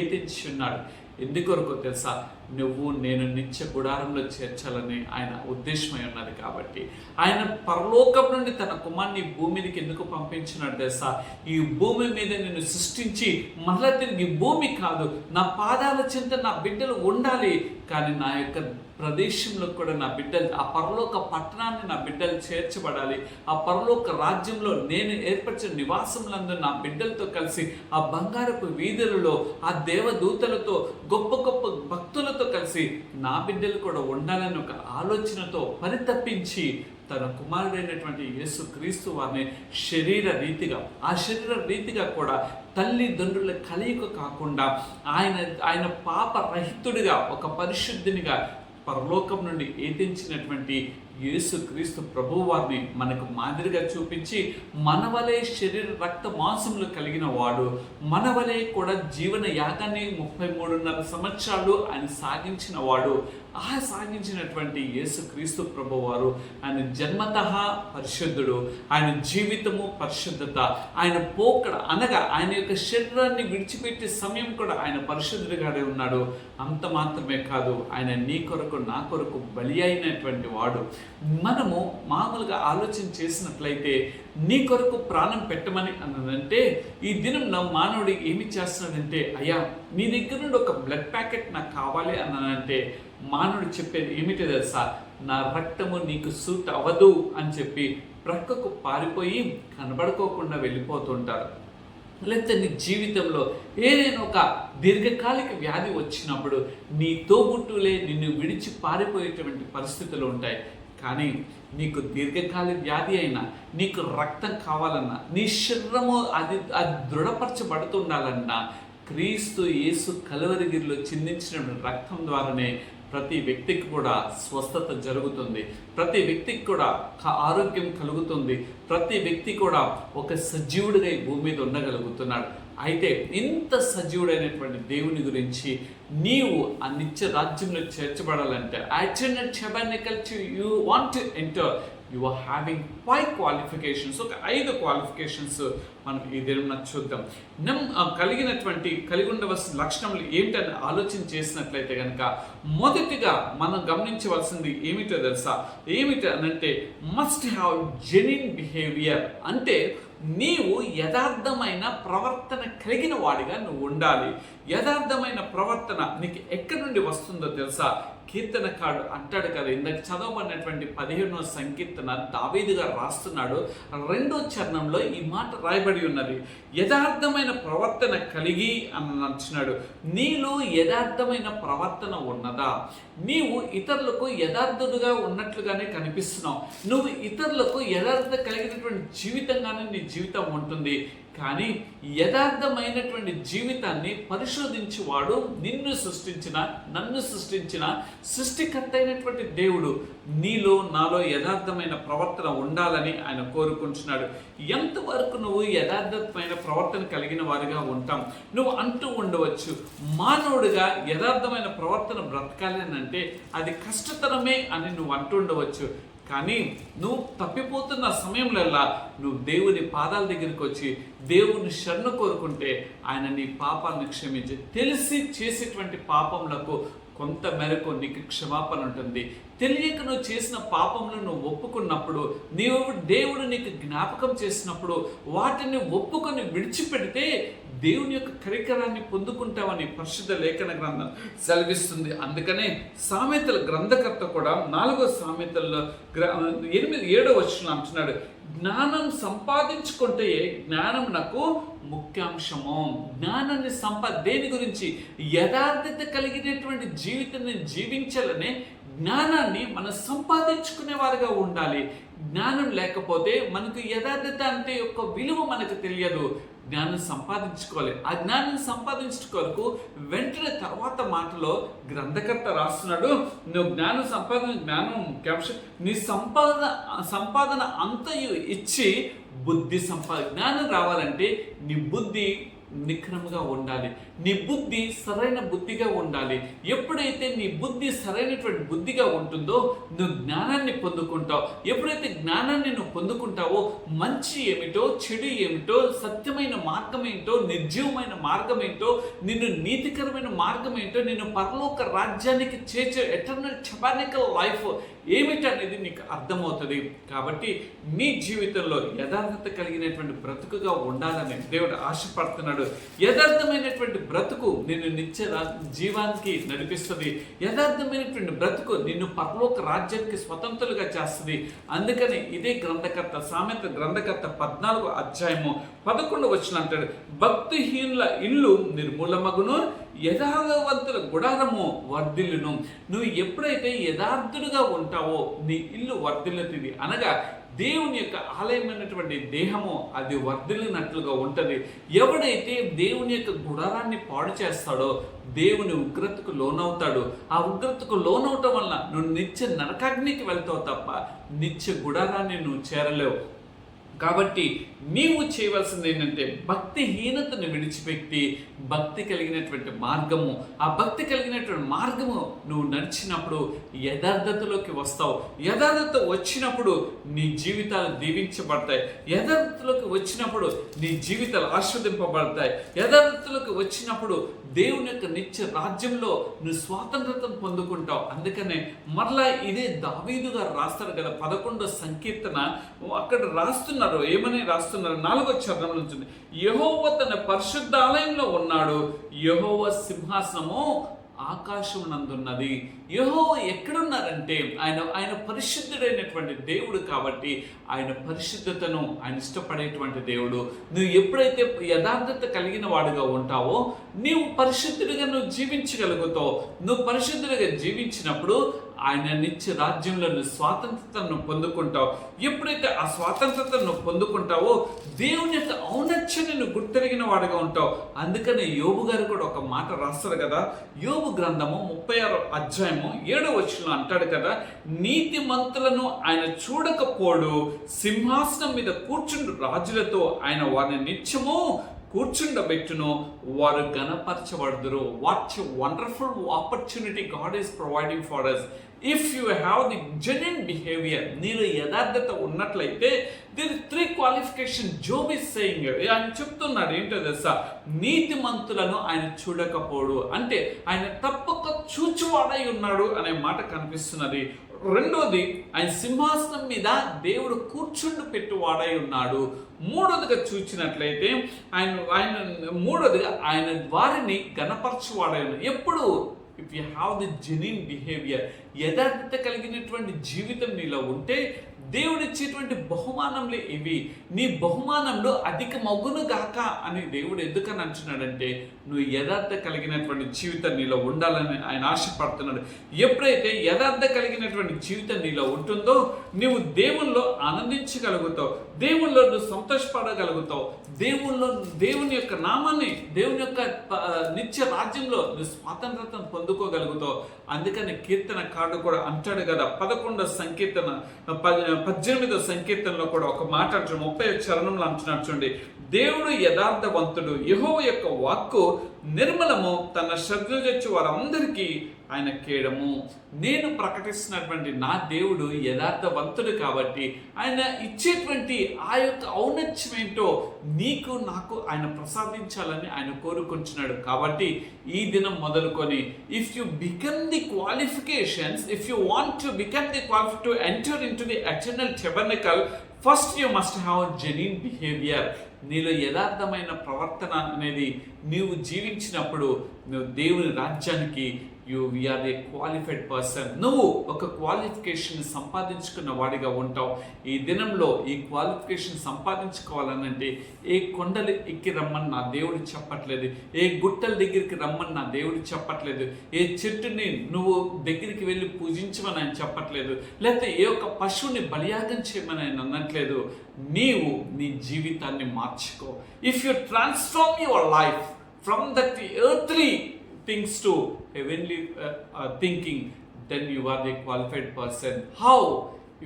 ఎత్తించి ఉన్నాడు. ఎందుకొరకు తెలుసా? నువ్వు నేను నిత్య గుడారంలో చేర్చాలని ఆయన ఉద్దేశమై ఉన్నది. కాబట్టి ఆయన పరలోకం నుండి తన కుమారుని భూమి మీదకి ఎందుకు పంపించినాడు తెలుసా? ఈ భూమి మీద నిన్ను సృష్టించి మళ్ళా తిరిగి భూమి కాదు, నా పాదాల చెంత నా బిడ్డలు ఉండాలి. కానీ నా యొక్క ప్రదేశంలో కూడా నా బిడ్డలు, ఆ పరలోక పట్టణాన్ని నా బిడ్డలు చేర్చబడాలి. ఆ పరలోక రాజ్యంలో నేను ఏర్పరిచిన నివాసములందు నా బిడ్డలతో కలిసి ఆ బంగారపు వీధులలో ఆ దేవదూతలతో గొప్ప గొప్ప భక్తులతో కలిసి నా బిడ్డలు కూడా ఉండాలని ఒక ఆలోచనతో పరితపించి తన కుమారుడైనటువంటి యేసు క్రీస్తు వారిని శరీర రీతిగా కూడా తల్లిదండ్రుల కలయిక కాకుండా ఆయన పాప రహితుడిగా ఒక పరిశుద్ధినిగా పరలోకం నుండి ఏతించినటువంటి యేసు క్రీస్తు ప్రభువు వారిని మనకు మాదిరిగా చూపించి మనవలే శరీర రక్త మాంసములు కలిగిన వాడు, మనవలే కూడా జీవన యాగాన్ని 33.5 సంవత్సరాలు ఆయన సాగించిన వాడు. సాగించినటువంటి యేసు క్రీస్తు ప్రభువు వారు ఆయన జన్మతః పరిశుద్ధుడు, ఆయన జీవితము పరిశుద్ధత, ఆయన పోకడ అనగా ఆయన యొక్క శరీరాన్ని విడిచిపెట్టే సమయం కూడా ఆయన పరిశుద్ధుడిగానే ఉన్నాడు. అంత మాత్రమే కాదు, ఆయన నీ కొరకు నా కొరకు బలి అయినటువంటి వాడు. మనము మామూలుగా ఆలోచన చేసినట్లయితే నీ కొరకు ప్రాణం పెట్టమని అన్నదంటే ఈ దినం నా మానవుడు ఏమి చేస్తున్నాడంటే, అయ్యా నీ దగ్గర నుండి ఒక బ్లడ్ ప్యాకెట్ నాకు కావాలి అన్నానంటే మానవుడు చెప్పేది ఏమిటో తెలుసా, నా రక్తము నీకు సూట్ అవ్వదు అని చెప్పి ప్రక్కకు పారిపోయి కనబడుకోకుండా వెళ్ళిపోతుంటారు. లేకపోతే నీ జీవితంలో ఏదైనా ఒక దీర్ఘకాలిక వ్యాధి వచ్చినప్పుడు నీ తోబుట్టులే నిన్ను విడిచి పారిపోయేటువంటి పరిస్థితులు ఉంటాయి. కానీ నీకు దీర్ఘకాలిక వ్యాధి అయినా, నీకు రక్తం కావాలన్నా, నీ శరీరము అది దృఢపరచబడుతుండాలన్నా క్రీస్తు యేసు కలువరిగిరిలో చిందించిన రక్తం ద్వారానే ప్రతి వ్యక్తికి కూడా స్వస్థత జరుగుతుంది, ప్రతి వ్యక్తికి కూడా ఆరోగ్యం కలుగుతుంది, ప్రతి వ్యక్తి కూడా ఒక సజీవుడిగా ఈ భూమి మీద ఉండగలుగుతున్నాడు. అయితే ఇంత సజీవుడైనటువంటి దేవుని గురించి నీవు ఆ నిత్య రాజ్యంలో చేర్చబడాలంటే you want to enter, you are having 5 qualifications. ఒక 5 క్వాలిఫికేషన్స్ మనం ఈ దినం చూద్దాం. కలిగి ఉండవలసిన లక్షణములు ఏమిటని ఆలోచన చేసినట్లయితే కనుక మొదటిగా మనం గమనించవలసింది ఏమిటో తెలుసా, ఏమిటి అనంటే మస్ట్ హ్యావ్ జెన్యూన్ బిహేవియర్. అంటే నీవు యథార్థమైన ప్రవర్తన కలిగిన వాడిగా నువ్వు ఉండాలి. యథార్థమైన ప్రవర్తన నీకు ఎక్కడి నుండి వస్తుందో తెలుసా, కీర్తనకారుడు అంటాడు కదా, ఇందాక చదవబడినటువంటి 15వ సంకీర్తన దావీదు గారు రాస్తున్నాడు. 2వ చరణంలో ఈ మాట రాయబడి ఉన్నది, యథార్థమైన ప్రవర్తన కలిగి అని అంటున్నాడు. నీలో యథార్థమైన ప్రవర్తన ఉన్నదా? నీవు ఇతరులకు యథార్థుడుగా ఉన్నట్లుగానే కనిపిస్తున్నావు, నువ్వు ఇతరులకు యథార్థత కలిగినటువంటి జీవితంగానే నీ జీవితం ఉంటుంది. కానీ యథార్థమైనటువంటి జీవితాన్ని పరిశోధించేవాడు నన్ను సృష్టించిన సృష్టికర్త అయినటువంటి దేవుడు. నీలో నాలో యథార్థమైన ప్రవర్తన ఉండాలని ఆయన కోరుకుంటున్నాడు. ఎంతవరకు నువ్వు యథార్థమైన ప్రవర్తన కలిగిన వారిగా ఉంటాం? నువ్వు అంటూ ఉండవచ్చు, మానవుడిగా యథార్థమైన ప్రవర్తన బ్రతకాలి అని అంటే అది కష్టతరమే అని నువ్వు అంటూ ఉండవచ్చు. కానీ నువ్వు తప్పిపోతున్న సమయంలో నువ్వు దేవుని పాదాల దగ్గరికి వచ్చి దేవుని శరణు కోరుకుంటే ఆయన నీ పాపాలను క్షమించి, తెలిసి చేసేటువంటి పాపములకు కొంత మేరకు నీకు క్షమాపణ ఉంటుంది. తెలియక నువ్వు చేసిన పాపములను నువ్వు ఒప్పుకున్నప్పుడు, దేవుడు నీకు జ్ఞాపకం చేసినప్పుడు వాటిని ఒప్పుకొని విడిచిపెడితే దేవుని యొక్క కరికరాన్ని పొందుకుంటావని పరిశుద్ధ లేఖన గ్రంథం సెలవిస్తుంది. అందుకనే సామెతల గ్రంథకర్త కూడా 4వ సామెతల్లో 7వ వచనం అంటున్నాడు, జ్ఞానం సంపాదించుకుంటే జ్ఞానం నాకు ముఖ్యాంశము. జ్ఞానాన్ని దేని గురించి? యథార్థత కలిగినటువంటి జీవితాన్ని జీవించాలనే జ్ఞానాన్ని మనం సంపాదించుకునే వారిగా ఉండాలి. జ్ఞానం లేకపోతే మనకు యథార్థత అంటే యొక్క విలువ మనకు తెలియదు. జ్ఞానం సంపాదించుకోవాలి. ఆ జ్ఞానం సంపాదించడం కొరకు వెంటనే తర్వాత మాటలో గ్రంథకర్త రాస్తున్నాడు, నువ్వు జ్ఞానం నీ సంపాదన అంతయు ఇచ్చి బుద్ధి జ్ఞానం రావాలంటే నీ బుద్ధి నిఖరముగా ఉండాలి, నీ బుద్ధి సరైన బుద్ధిగా ఉండాలి. ఎప్పుడైతే నీ బుద్ధి సరైనటువంటి బుద్ధిగా ఉంటుందో నువ్వు జ్ఞానాన్ని పొందుకుంటావు. ఎప్పుడైతే జ్ఞానాన్ని నువ్వు పొందుకుంటావో మంచి ఏమిటో, చెడు ఏమిటో, సత్యమైన మార్గం ఏంటో, నిర్జీవమైన మార్గం ఏంటో, నిన్ను నీతికరమైన మార్గం ఏంటో, నిన్ను పరలోక రాజ్యానికి చేర్చే ఎటర్నల్ టెబార్నకల్ లైఫ్ ఏమిటనేది నీకు అర్థమవుతుంది. కాబట్టి నీ జీవితంలో యథార్థత కలిగినటువంటి బ్రతుకుగా ఉండాలని దేవుడు ఆశపడుతున్నాడు. యథార్థమైనటువంటి బ్రతుకు నిన్ను నిత్య జీవానికి నడిపిస్తుంది. యథార్థమైనటువంటి బ్రతుకు నిన్ను పరలోక రాజ్యానికి స్వతంత్రులుగా చేస్తుంది. అందుకని ఇదే సామెత గ్రంథకర్త 14వ అధ్యాయము 11వ వచనం అంటాడు, భక్తిహీనుల ఇల్లు నిర్మూలమగును, యథార్థవంతుల గుడారము వర్ధిల్లును. నువ్వు ఎప్పుడైతే యథార్థుడుగా ఉంటావో నీ ఇల్లు వర్ధిల్లుతుంది. అనగా దేవుని యొక్క ఆలయమైనటువంటి దేహము అది వర్ధిల్లినట్లుగా ఉంటుంది. ఎవడైతే దేవుని యొక్క గుడారాన్ని పాడు చేస్తాడో దేవుని ఉగ్రతకు లోనవుతాడు. ఆ ఉగ్రతకు లోనవటం వల్ల నువ్వు నిత్య నరకాగ్నికి వెళ్తావు తప్ప నిత్య గుడారాన్ని నువ్వు చేరలేవు. కాబట్టి నీవు చేయవలసింది ఏంటంటే భక్తిహీనతను విడిచిపెట్టి భక్తి కలిగినటువంటి మార్గము, ఆ భక్తి కలిగినటువంటి మార్గము నువ్వు నడిచినప్పుడు యథార్థతలోకి వస్తావు. యథార్థత వచ్చినప్పుడు నీ జీవితాలు దీవించబడతాయి. యథార్థతలోకి వచ్చినప్పుడు నీ జీవితాలు ఆస్వాదింపబడతాయి. యథార్థతలోకి వచ్చినప్పుడు దేవుని యొక్క నిత్య రాజ్యంలో నువ్వు స్వాతంత్రతను పొందుకుంటావు. అందుకనే మరలా ఇదే దావీదు గారు రాస్తారు కదా 11వ సంకీర్తన, అక్కడ రాస్తున్నారు. ఏమని రాస్తున్నారు? 4వ చరణంలో ఉంటుంది, యెహోవా తన పరిశుద్ధ ఆలయంలో ఉన్నాడు, యెహోవా సింహాసనము ఆకాశమునందున్నది. యెహోవా ఎక్కడున్నారంటే ఆయన పరిశుద్ధుడైనటువంటి దేవుడు. కాబట్టి ఆయన పరిశుద్ధతను ఆయన ఇష్టపడేటువంటి దేవుడు. నువ్వు ఎప్పుడైతే యథార్థత కలిగిన వాడుగా ఉంటావో నీవు పరిశుద్ధుడిగా నువ్వు జీవించగలుగుతావు. నువ్వు పరిశుద్ధుడిగా జీవించినప్పుడు ఆయన నిత్య రాజ్యంలో నువ్వు స్వాతంత్రతను పొందుకుంటావు. ఎప్పుడైతే ఆ స్వాతంత్రతను పొందుకుంటావో దేవుని యొక్క ఔన్నత్యాన్ని నువ్వు గుర్తెరిగిన వాడుగా ఉంటావు. అందుకని యోబు గారు కూడా ఒక మాట రాస్తారు కదా, యోబు గ్రంథము 36వ అధ్యాయము 7వ వచనంలో అంటాడు కదా, నీతిమంతులను ఆయన చూడకపోడు, సింహాసనం మీద కూర్చుండు రాజులతో ఆయన వారిని నిత్యము కూర్చుండబెట్టును, వారు గణపరచబడుదురు. What a wonderful opportunity God is providing for us. If you have the genuine behaviour, నీలో యథార్థత ఉన్నట్లయితే there is 3 qualifications. Job is saying, ఆయన చెప్తున్నాడు ఏంటో తెలుసా, నీతిమంతులను ఆయన చూడకపోడు అంటే ఆయన తప్పక చూచువాడై ఉన్నాడు అనే మాట కనిపిస్తున్నది. రెండోది, ఆయన సింహాసనం మీద దేవుడు కూర్చుండు పెట్టువాడై ఉన్నాడు. మూడోదిగా చూచినట్లయితే మూడోదిగా ఆయన వారిని గణపరచువాడై ఉన్నాడు. ఎప్పుడు if you have the genuine behaviour, యథార్థత కలిగినటువంటి జీవితం నీలో ఉంటే దేవుడు ఇచ్చేటువంటి బహుమానంలే ఇవి. నీ బహుమానంలో అధిక మగును గాక అని దేవుడు ఎందుకని అంటున్నాడంటే నువ్వు యథార్థ కలిగినటువంటి జీవితం నీలో ఉండాలని ఆయన ఆశపడుతున్నాడు. ఎప్పుడైతే యథార్థ కలిగినటువంటి జీవితం నీలో ఉంటుందో నువ్వు దేవుల్లో ఆనందించగలుగుతావు, దేవుల్లో నువ్వు సంతోషపడగలుగుతావు, దేవుని యొక్క నామాన్ని, దేవుని యొక్క నిత్య రాజ్యంలో నువ్వు స్వాతంత్రతను పొందుకోగలుగుతావు. అందుకని కీర్తనకారుడు కూడా అంటాడు కదా 11వ సంకీర్తన 18వ సంకీర్తనలో కూడా ఒక మాట అంటాడు, 30వ చరణంలో అంటున్నాడు చూడండి, దేవుడు యథార్థవంతుడు, యెహోవా యొక్క వాక్కు నిర్మలము, తన శ్రద్ధ తెచ్చు వారందరికీ ఆయన కేడము. నేను ప్రకటిస్తున్నటువంటి నా దేవుడు యథార్థవంతుడు కాబట్టి ఆయన ఇచ్చేటువంటి ఆ యొక్క ఔన్నత్యం ఏంటో నీకు నాకు ఆయన ప్రసాదించాలని ఆయన కోరుకుంటున్నాడు. కాబట్టి ఈ దినం మొదలుకొని if you become the qualifications, if you want to become the qualification to enter in to the eternal tabernacle, first you must have genuine behaviour. నీలో యథార్థమైన ప్రవర్తన అనేది నీవు జీవించినప్పుడు నువ్వు దేవుని రాజ్యానికి వీఆర్ ఏ క్వాలిఫైడ్ పర్సన్. నువ్వు ఒక క్వాలిఫికేషన్ సంపాదించుకున్న వాడిగా ఉంటావు. ఈ దినంలో ఈ క్వాలిఫికేషన్ సంపాదించుకోవాలనంటే ఏ కొండలు ఎక్కి రమ్మని నా దేవుడు చెప్పట్లేదు, ఏ గుట్టల దగ్గరికి రమ్మని నా దేవుడు చెప్పట్లేదు, ఏ చెట్టుని నువ్వు దగ్గరికి వెళ్ళి పూజించమని ఆయన చెప్పట్లేదు, లేకపోతే ఏ ఒక్క పశువుని బలియాగం చేయమని ఆయన అనట్లేదు. నీవు నీ జీవితాన్ని మార్చుకో. If you transform your life from that earthly things to heavenly thinking, then you are the qualified person. How?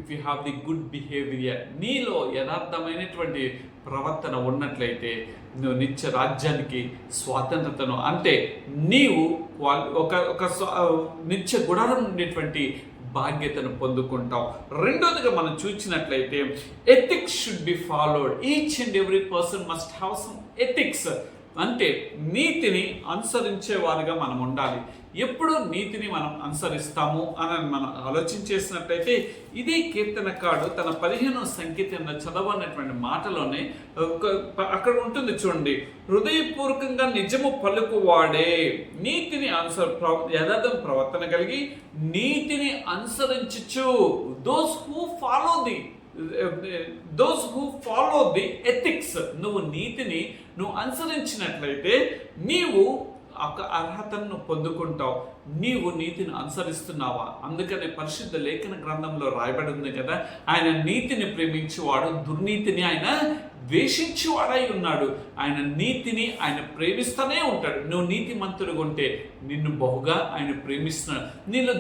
If you have the good behavior. నీలో యథార్థమైనటువంటి ప్రవర్తన ఉన్నట్లయితే నువ్వు నిత్య రాజ్యానికి స్వాతంత్రతను అంటే నీవు ఒక నిత్య గుడారం ఉండేటువంటి బాధ్యతను పొందుకుంటాం. రెండోదిగా మనం చూసినట్లయితే ethics should be followed. Each and every person must have some ethics. అంటే నీతిని అనుసరించే వారిగా మనం ఉండాలి. ఎప్పుడు నీతిని మనం అనుసరిస్తాము అని మనం ఆలోచించేసినట్లయితే ఇదే కీర్తనకారుడు తన 15వ సంకీర్తనలో చదవనటువంటి మాటలోనే అక్కడ ఉంటుంది చూడండి, హృదయపూర్వకంగా నిజము పలుకువాడే నీతిని యథార్థం ప్రవర్తన కలిగి నీతిని అనుసరించుచు, those who follow the ethics. నువ్వు నీతిని నువ్వు అనుసరించినట్లయితే నీవు ఒక అర్హతను పొందుకుంటావు. నీవు నీతిని అనుసరిస్తున్నావా? అందుకనే పరిశుద్ధ లేఖన గ్రంథంలో రాయబడి ఉంది కదా, ఆయన నీతిని ప్రేమించేవాడు దుర్నీతిని ఆయన ద్వేషించేవాడై ఉన్నాడు. ఆయన నీతిని ఆయన ప్రేమిస్తూనే ఉంటాడు. నువ్వు నీతిమంతుడుగా ఉంటే నిన్ను బహుగా ఆయన ప్రేమిస్తున్నాడు. నీలో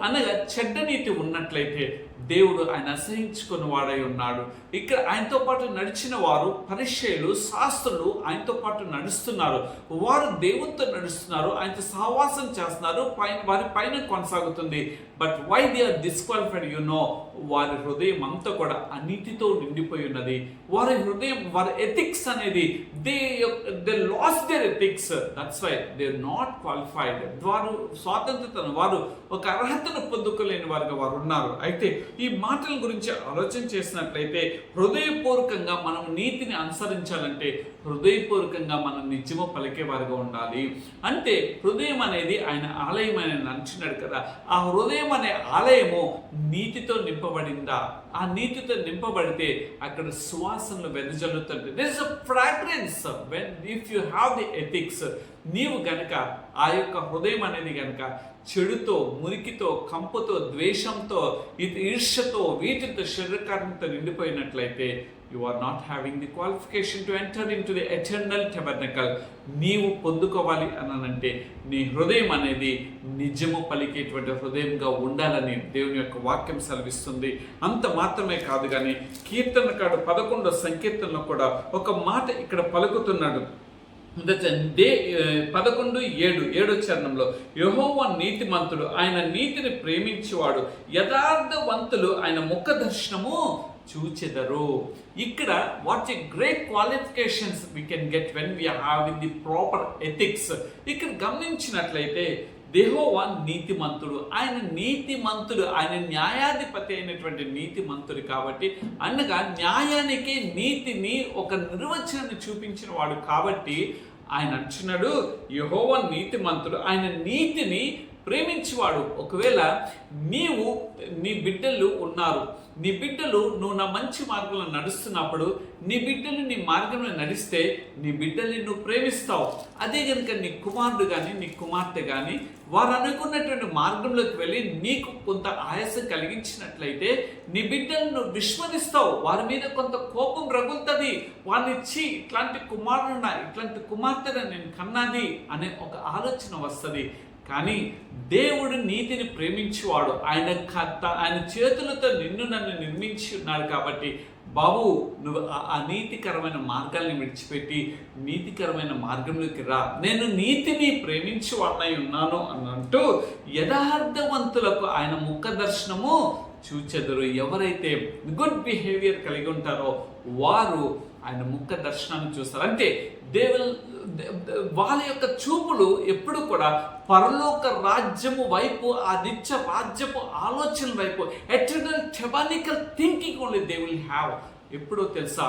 అనగా చెడ్డ నీతి ఉన్నట్లయితే దేవుడు ఆయన అసహించుకున్న వాడై ఉన్నాడు. ఇక్కడ ఆయనతో పాటు నడిచిన వారు పరిసయ్యులు, శాస్త్రులు ఆయనతో పాటు నడుస్తున్నారు. వారు దేవునితో నడుస్తున్నారు, ఆయనతో సహవాసం చేస్తున్నారు, వారి పైన కొనసాగుతుంది. But why they are disqualified? వారి హృదయం అంతా కూడా అనీతితో నిండిపోయి ఉన్నది. వారి హృదయం, వారి ఎథిక్స్ అనేది they lost their ethics. That's why they are not qualified. వారు స్వాతంత్రతను, వారు ఒక అర్హతను పొందుకోలేని వారుగా వారు ఉన్నారు. అయితే ఈ మాటల గురించి ఆలోచన చేసినట్లయితే హృదయపూర్వకంగా మనం నీతిని అనుసరించాలంటే హృదయపూర్వకంగా మనం నిజము పలికే వారిగా ఉండాలి. అంటే హృదయం అనేది ఆయన ఆలయం అని అంటున్నాడు కదా, ఆ హృదయం అనే ఆలయము నీతితో నింపబడిందా? ఆ నీతితో నింపబడితే అక్కడ సువాసనలు వెదజల్లుతుంది. There is a fragrance when if you have the ethics. నీవు గనక ఆ యొక్క హృదయం అనేది గనక చెడుతో, మురికితో, కంపుతో, ద్వేషంతో, ఈర్ష్యతో, వీటితో, శరీరకారంతో నిండిపోయినట్లయితే you are not having the qualification to enter in to the eternal tabernacle. నీవు పొందుకోవాలి అనంటే నీ హృదయం అనేది నిజము పలికేటువంటి హృదయంగా ఉండాలని దేవుని యొక్క వాక్యం సెలవిస్తుంది. అంత మాత్రమే కాదు కానీ కీర్తనకాడు 11వ సంకీర్తనలో కూడా ఒక మాట ఇక్కడ పలుకుతున్నాడు. 11:7 చరణంలో యెహోవా నీతిమంతుడు, ఆయన నీతిని ప్రేమించేవాడు, యథార్థవంతులు ఆయన ముఖ దర్శనము చూచెదరు. ఇక్కడ what a great qualifications we can get when we having the proper ethics. ఇక్కడ గమనించినట్లయితే యెహోవా నీతిమంతుడు, ఆయన నీతిమంతుడు, ఆయన న్యాయాధిపతి అయినటువంటి నీతిమంతుడు. కాబట్టి అనగా న్యాయానికి, నీతిని ఒక నిర్వచనాన్ని చూపించిన వాడు. కాబట్టి ఆయన అంటున్నాడు యెహోవా నీతిమంతుడు, ఆయన నీతిని ప్రేమించేవాడు. ఒకవేళ నీ బిడ్డలు ఉన్నారు, నీ బిడ్డలు నువ్వు నా మంచి మార్గంలో నడుస్తున్నప్పుడు నీ బిడ్డలు నీ మార్గంలో నడిస్తే నీ బిడ్డల్ని నువ్వు ప్రేమిస్తావు. అదే కనుక నీ కుమారుడు కానీ నీ కుమార్తె కానీ వారు అనుకున్నటువంటి మార్గంలోకి వెళ్ళి నీకు కొంత ఆయాసం కలిగించినట్లయితే నీ బిడ్డలను నువ్వు విస్మరిస్తావు. వారి మీద కొంత కోపం రగులుతుంది. వాళ్ళనిచ్చి ఇట్లాంటి కుమారుడున్నా, ఇట్లాంటి కుమార్తెను నేను కన్నాది అనే ఒక ఆలోచన వస్తుంది. కానీ దేవుడు నీతిని ప్రేమించేవాడు. ఆయన చేతులతో నిన్ను నన్ను నిర్మించి ఉన్నాడు. కాబట్టి బాబు, నువ్వు ఆ నీతికరమైన మార్గాల్ని విడిచిపెట్టి నీతికరమైన మార్గంలోకి రా. నేను నీతిని ప్రేమించేవాడినై ఉన్నాను అని అంటూ యథార్థవంతులకు ఆయన ముఖ దర్శనము చూచెదరు. ఎవరైతే గుడ్ బిహేవియర్ కలిగి ఉంటారో వారు ఆయన ముఖ దర్శనాన్ని చూస్తారు. అంటే వాళ్ళ యొక్క చూపులు ఎప్పుడు కూడా పరలోక రాజ్యము వైపు, ఆ నిత్య రాజ్యపు ఆలోచన వైపు, eternal tabernacle thinking only they will have. ఎప్పుడో తెలుసా,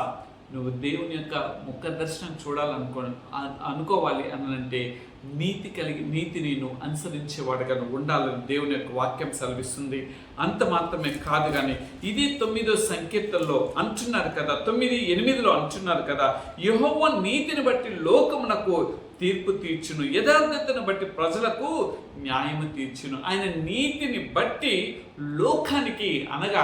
నువ్వు దేవుని యొక్క ముఖ దర్శనం అనుకోవాలి అనంటే నీతిని నువ్వు అనుసరించేవాడుగా నువ్వు ఉండాలని దేవుని యొక్క వాక్యం సెలవిస్తుంది. అంత మాత్రమే కాదు కానీ ఇది 9వ సంకీర్తనలో అంటున్నారు కదా, 9:8 అంటున్నారు కదా, యెహోవా నీతిని బట్టి లోకమునకు తీర్పు తీర్చును, యథార్థతను బట్టి ప్రజలకు న్యాయము తీర్చును. ఆయన నీతిని బట్టి లోకానికి, అనగా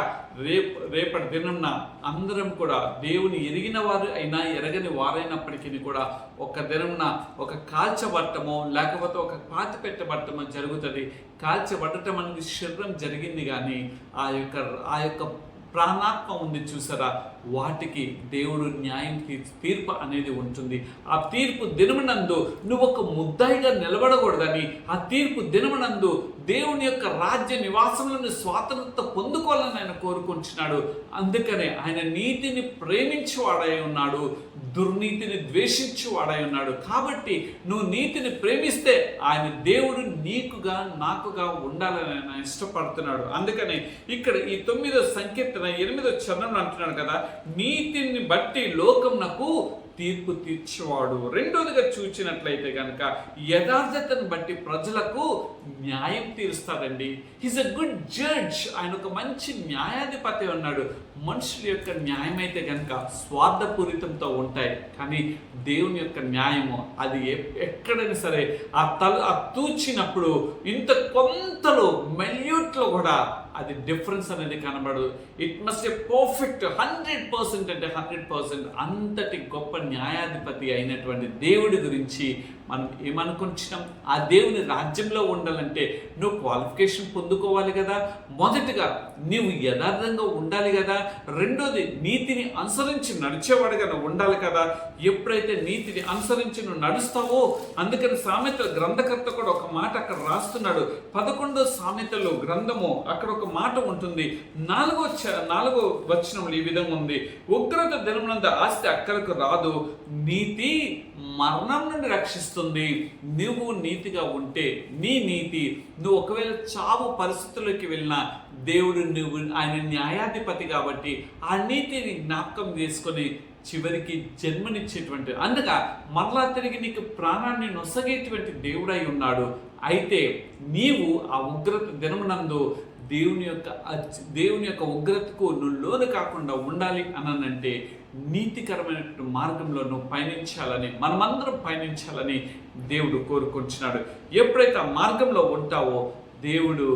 రేపటి దినంన అందరం కూడా దేవుని ఎరిగిన వారు అయినా ఎరగని వారైనప్పటికీ కూడా ఒక దినంన ఒక కాల్చబట్టమో లేకపోతే ఒక పాతి పెట్టబట్టమో జరుగుతుంది. కాల్చబడటం అనేది శరీరం జరిగింది, కానీ ఆ యొక్క ప్రాణాత్మ ఉంది చూసారా, వాటికి దేవుడు న్యాయం తీర్పు అనేది ఉంటుంది. ఆ తీర్పు దినమునందు నువ్వు ఒక ముద్దాయిగా నిలబడకూడదని, ఆ తీర్పు దినమునందు దేవుని యొక్క రాజ్య నివాసంలోని స్వాతంత్రత పొందుకోవాలని ఆయన కోరుకుంటున్నాడు. అందుకనే ఆయన నీతిని ప్రేమించేవాడై ఉన్నాడు, దుర్నీతిని ద్వేషించేవాడై ఉన్నాడు. కాబట్టి నువ్వు నీతిని ప్రేమిస్తే ఆయన దేవుడు నీకుగా నాకుగా ఉండాలని ఆయన ఇష్టపడుతున్నాడు. అందుకనే ఇక్కడ ఈ 9వ సంకీర్తన 8వ చరణంలో అంటున్నాడు కదా, నీతిని బట్టి లోకమునకు తీర్పు తీర్చేవాడు. రెండోదిగా చూసినట్లయితే కనుక యథార్థతను బట్టి ప్రజలకు న్యాయం తీరుస్తాడండి. He's a good judge. ఆయన ఒక మంచి న్యాయాధిపతి ఉన్నాడు. మనుషుల యొక్క న్యాయం అయితే కనుక స్వార్థపూరితంతో ఉంటాయి, కానీ దేవుని యొక్క న్యాయము అది ఎక్కడైనా సరే ఆ తూచినప్పుడు ఇంత కొంతలో మెల్యూట్లో కూడా అది డిఫరెన్స్ అనేది కనబడదు. ఇట్ మస్ట్ ఏ పర్ఫెక్ట్ 100% అంటే 100%. అంతటి గొప్ప న్యాయాధిపతి అయినటువంటి దేవుడి గురించి మనం ఏమనుకుంటున్నాం? ఆ దేవుని రాజ్యంలో ఉండాలంటే నువ్వు క్వాలిఫికేషన్ పొందుకోవాలి కదా. మొదటిగా నీవు యథార్థంగా ఉండాలి కదా. రెండోది నీతిని అనుసరించి నడిచేవాడిగా నువ్వు ఉండాలి కదా. ఎప్పుడైతే నీతిని అనుసరించి నువ్వు నడుస్తావో, అందుకని సామెతల గ్రంథకర్త కూడా ఒక మాట అక్కడ రాస్తున్నాడు. 11వ సామెతలు గ్రంథము అక్కడ ఒక మాట ఉంటుంది. 4వ వచనంలో ఈ విధంగా ఉంది: ఉగ్రత దినమునందు ఆస్తి అక్కరకు రాదు, నీతి మరణం నుండి రక్షిస్తుంది. నువ్వు నీతిగా ఉంటే నీ నీతి, నువ్వు ఒకవేళ చావు పరిస్థితుల్లోకి వెళ్ళినా దేవుడు ఆయన న్యాయాధిపతి కాబట్టి ఆ నీతిని జ్ఞాపకం చేసుకొని చివరికి జన్మనిచ్చేటువంటి, అందుక మరలా తిరిగి నీకు ప్రాణాన్ని నొసగేటువంటి దేవుడై ఉన్నాడు. అయితే నీవు ఆ ఉగ్రత దినమునందు దేవుని యొక్క ఉగ్రతకు నువ్వు లోను కాకుండా ఉండాలి అనంటే నీతికరమైనటువంటి మార్గంలో నువ్వు పయనించాలని, మనమందరం పయనించాలని దేవుడు కోరుకుంటున్నాడు. ఎప్పుడైతే ఆ మార్గంలో ఉంటావో దేవుడు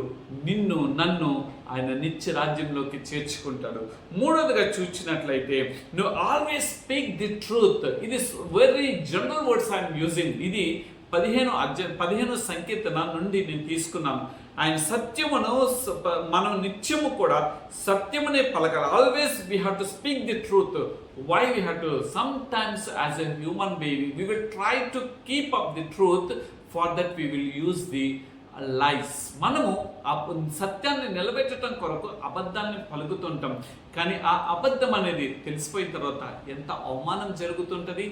నన్ను ఆయన నిత్య రాజ్యంలోకి చేర్చుకుంటాడు. మూడవదిగా చూసినట్లయితే నువ్వు ఆల్వేస్ స్పీక్ ది ట్రూత్. ఇది very general words I'm using. ఇది 15 సంకీర్తన నుండి నేను తీసుకున్నాను. ఆయన సత్యమును మనం నిత్యము కూడా సత్యమునే పలకాలి. Always we have to speak the truth. Why we have to? Sometimes as a human being we will try to keep up the truth, for that we will use the lies. మనము ఆ సత్యాన్ని నిలబెట్టడం కొరకు అబద్ధాన్ని పలుకుతుంటాం, కానీ ఆ అబద్ధం అనేది తెలిసిపోయిన తర్వాత ఎంత అవమానం జరుగుతుంటుంది,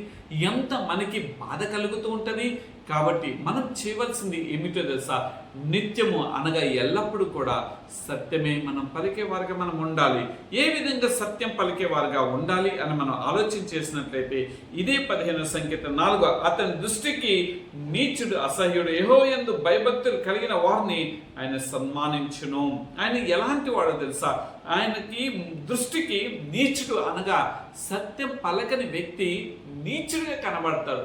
ఎంత మనకి బాధ కలుగుతూ ఉంటుంది. కాబట్టి మనం చేయవలసింది ఏమిటో తెలుసా? నిత్యము అనగా ఎల్లప్పుడూ కూడా సత్యమే మనం పలికేవారుగా మనం ఉండాలి. ఏ విధంగా సత్యం పలికేవారుగా ఉండాలి అని మనం ఆలోచన చేసినట్లయితే ఇదే 15 సంకీర్తన 4, అతని దృష్టికి నీచుడు అసహ్యుడు, యెహోవా యందు భయభక్తులు కలిగిన వారిని ఆయన సన్మానించును. ఆయన ఎలాంటి వాడో తెలుసా? ఆయనకి దృష్టికి నీచుడు అనగా సత్యం పలకని వ్యక్తి నీచుడిగా కనబడతాడు.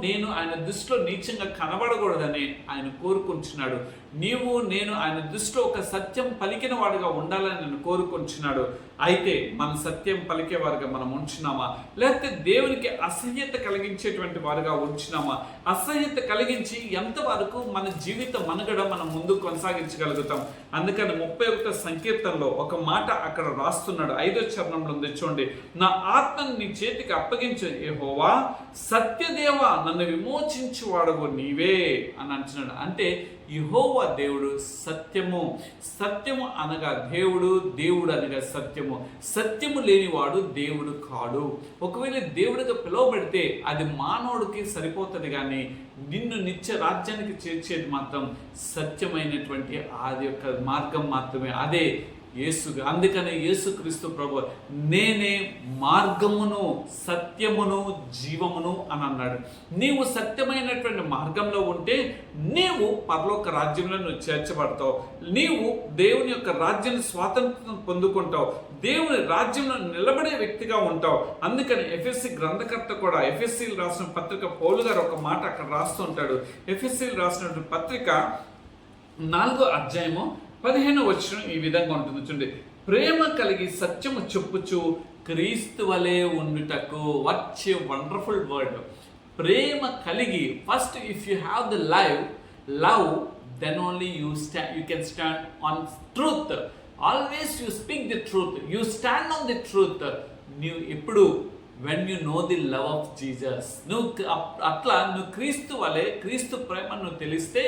నేను ఆయన దృష్టిలో నీచంగా కనబడకూడదని ఆయన కోరుకుంటున్నాడు. నేను ఆయన దృష్టిలో ఒక సత్యం పలికిన వాడుగా ఉండాలని నేను కోరుకుంటున్నాడు. అయితే మన సత్యం పలికేవారుగా మనం ఉంచున్నామా, లేకపోతే దేవునికి అసహ్యత కలిగించేటువంటి వారుగా ఉంచున్నామా? అసహ్యత కలిగించి ఎంతవరకు మన జీవిత మనుగడ మనం ముందు కొనసాగించగలుగుతాం? అందుకని 31వ సంకీర్తనలో ఒక మాట అక్కడ రాస్తున్నాడు. 5వ చరణంలో ఉంది చూడండి: నా ఆత్మను నీ చేతికి అప్పగించు యెహోవా, సత్యదేవా నన్ను విమోచించువాడవు నీవే అని అంటున్నాడు. అంటే యెహోవా దేవుడు సత్యము అనగా దేవుడు అనగా సత్యము లేనివాడు దేవుడు కాడు. ఒకవేళ దేవుడిగా పిలువబడితే అది మానవుడికి సరిపోతుంది, కానీ నిన్ను నిత్య రాజ్యానికి చేర్చేది మాత్రం సత్యమైనటువంటి అది యొక్క మార్గం మాత్రమే, అదే యేసుగా. అందుకనే యేసుక్రీస్తు ప్రభు నేనే మార్గమును సత్యమును జీవమును అని అన్నాడు. నీవు సత్యమైనటువంటి మార్గంలో ఉంటే నీవు పరలోక రాజ్యంలో నువ్వు చేర్చబడతావు. నీవు దేవుని యొక్క రాజ్యాన్ని స్వాతంత్రం పొందుకుంటావు. దేవుని రాజ్యంలో నిలబడే వ్యక్తిగా ఉంటావు. అందుకని ఎఫ్ఎస్సి గ్రంథకర్త కూడా ఎఫ్ఎస్సీలు రాసిన పత్రిక పౌలు గారు ఒక మాట అక్కడ రాస్తుంటాడు. ఎఫ్ఎస్సీలు రాసినటువంటి పత్రిక 4వ అధ్యాయము 15వ వచనం ఈ విధంగా ఉంటుంది చూడండి: ప్రేమ కలిగి సత్యము చెప్పుచు క్రీస్తు వలె ఉండుటకు. What a wonderful word! ప్రేమ కలిగి. First if you have the love then only you can stand on truth. Always you speak the truth, you stand on the truth. నీవు ఎప్పుడు when you know the love of Jesus, నువ్వు క్రీస్తు వలె క్రీస్తు ప్రేమను తెలిస్తే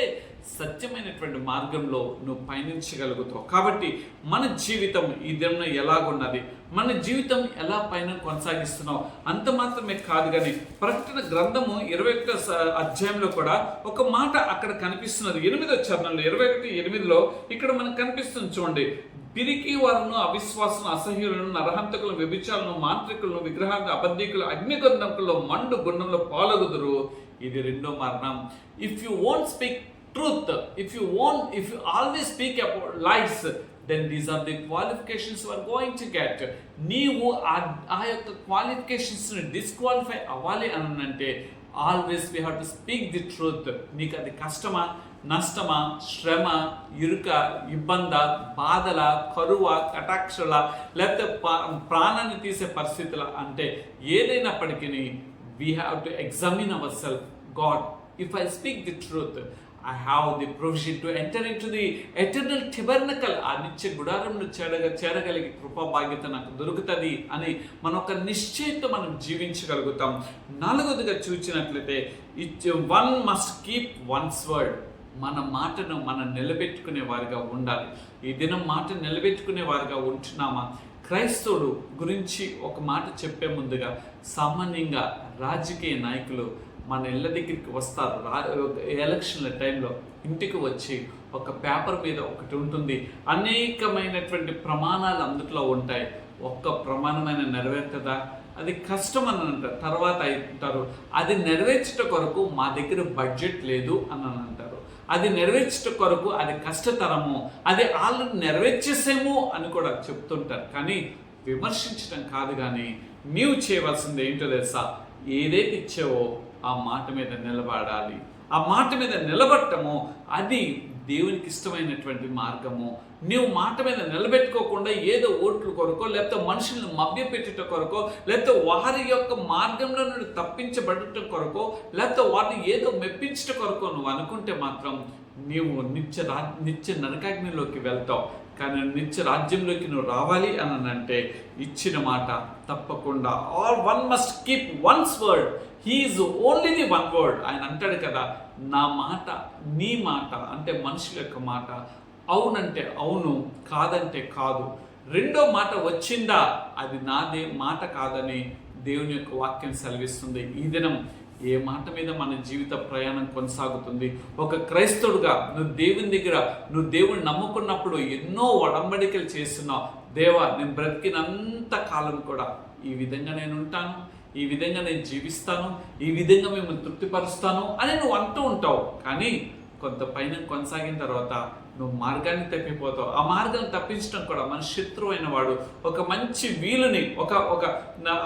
సత్యమైనటువంటి మార్గంలో నువ్వు పయనించగలుగుతావు. కాబట్టి మన జీవితం ఈ దినం ఎలాగున్నది, మన జీవితం ఎలా పైన కొనసాగిస్తున్నావు అంత మాత్రమే కాదు, కానీ ప్రకటన గ్రంథము 21 అధ్యాయంలో కూడా ఒక మాట అక్కడ కనిపిస్తున్నది. 8వ చరణంలో 21:8 ఇక్కడ మనకు కనిపిస్తుంది చూడండి. పిరికి వారును, అవిశ్వాసం, అసహ్యులను, నరహంతకులను, వ్యభిచారులను, మాంత్రికులను, విగ్రహాలు, అబద్ధికులు అగ్నిగంధకుల్లో మండు గుండంలో పాల్గొదురు. ఇది రెండో మరణం. If you won't speak truth, if you always speak about lies, then these are the qualifications you are going to get. నీవు ఆ యొక్క క్వాలిఫికేషన్స్ ని డిస్క్వాలిఫై అవ్వాలి అని అంటే always we have to speak the truth. నీకు అది కష్టమా, నష్టమా, శ్రమ, ఇరుక, ఇబ్బంద, బాధల, కరువ, కటాక్షల, లేకపోతే ప్రాణాన్ని తీసే పరిస్థితుల అంటే ఏదైనప్పటికీ we have to examine our self. God, if I speak the truth, I have the provision to enter into the eternal tabernacle. ఆ నిత్య గుడారంలో చేరగలిగే కృపా భాగ్యత నాకు దొరుకుతుంది అని మన ఒక నిశ్చయంతో మనం జీవించగలుగుతాం. 4వదిగా చూసినట్లయితే one must keep once word. మన మాటను మనం నిలబెట్టుకునే వారిగా ఉండాలి. ఈ దినం మాట నిలబెట్టుకునే వారిగా ఉంటున్నామా? క్రైస్తవుడు గురించి ఒక మాట చెప్పే ముందుగా సామాన్యంగా రాజకీయ నాయకులు మన ఇళ్ళ దగ్గరికి వస్తారు. ఎలక్షన్ల టైంలో ఇంటికి వచ్చి ఒక పేపర్ మీద ఒకటి ఉంటుంది, అనేకమైనటువంటి ప్రమాణాలు అందులో ఉంటాయి. ఒక్క ప్రమాణమైన నెరవేరుతుందా? అది కష్టం అని అంటారు. తర్వాత అంటారు అది నెరవేర్చట కొరకు మా దగ్గర బడ్జెట్ లేదు అని అంటారు. అది నెరవేర్చట కొరకు అది కష్టతరము, అది ఆల్రెడీ నెరవేర్చేసేమో అని కూడా చెప్తుంటారు. కానీ విమర్శించడం కాదు, కానీ నీవు చేయవలసింది ఏంటో తెలుసా? ఏదైతే ఇచ్చావో ఆ మాట మీద నిలబడాలి. ఆ మాట మీద నిలబడటము అది దేవునికి ఇష్టమైనటువంటి మార్గము. నీవు మాట మీద నిలబెట్టుకోకుండా ఏదో ఓట్ల కొరకో, లేకపోతే మనుషులను మభ్యపెట్టుట కొరకో, లేకపోతే వారి యొక్క మార్గంలో నుండి తప్పించబడటం కొరకో, లేకపోతే వారిని ఏదో మెప్పించట కొరకో నువ్వు అనుకుంటే మాత్రం నీవు నిత్య నరకాగ్నిలోకి వెళ్తావు. కానీ నిత్య రాజ్యంలోకి నువ్వు రావాలి అని అంటే ఇచ్చిన మాట తప్పకుండా. All one must keep once word. He is only the one word. ఆయన అంటాడు కదా, నా మాట నీ మాట అంటే మనుషుల యొక్క మాట, అవునంటే అవును, కాదంటే కాదు. రెండో మాట వచ్చిందా అది నాదే మాట కాదని దేవుని యొక్క వాక్యం సెలవిస్తుంది. ఈ దినం ఏ మాట మీద మన జీవిత ప్రయాణం కొనసాగుతుంది? ఒక క్రైస్తవుడుగా నువ్వు దేవుని దగ్గర నువ్వు దేవుని నమ్ముకున్నప్పుడు ఎన్నో ఒడంబడికలు చేస్తున్నావు. దేవా, నేను బ్రతికినంత కాలం కూడా ఈ విధంగా నేను ఉంటాను, ఈ విధంగా నేను జీవిస్తాను, ఈ విధంగా మిమ్మల్ని తృప్తిపరుస్తాను అని నువ్వు అంటూ ఉంటావు. కానీ కొంత పైన కొనసాగిన తర్వాత నువ్వు మార్గాన్ని తప్పిపోతావు. ఆ మార్గాన్ని తప్పించడం కూడా మన శత్రువు అయిన వాడు ఒక మంచి వీలుని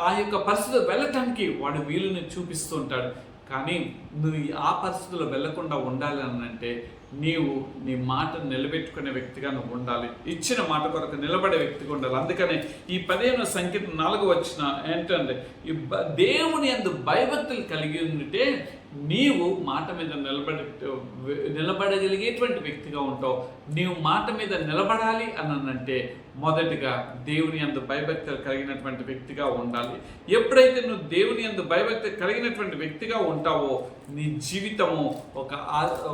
ఆ యొక్క పరిస్థితిలో వెళ్ళటానికి వాడు వీలుని చూపిస్తూ ఉంటాడు. కానీ నువ్వు ఆ పరిస్థితుల్లో వెళ్లకుండా ఉండాలి అని అంటే నీవు నీ మాటను నిలబెట్టుకునే వ్యక్తిగా నువ్వు ఉండాలి. ఇచ్చిన మాట కొరకు నిలబడే వ్యక్తిగా ఉండాలి. అందుకనే ఈ 15వ సంఖ్య 4 వచ్చిన ఏంటంటే దేవుని యందు భయభక్తులు కలిగి ఉంటే నీవు మాట మీద నిలబడగలిగేటువంటి వ్యక్తిగా ఉంటావు. నీవు మాట మీద నిలబడాలి అని అంటే మొదటిగా దేవుని యందు భయభక్తులు కలిగినటువంటి వ్యక్తిగా ఉండాలి. ఎప్పుడైతే నువ్వు దేవుని యందు భయభక్తులు కలిగినటువంటి వ్యక్తిగా ఉంటావో నీ జీవితము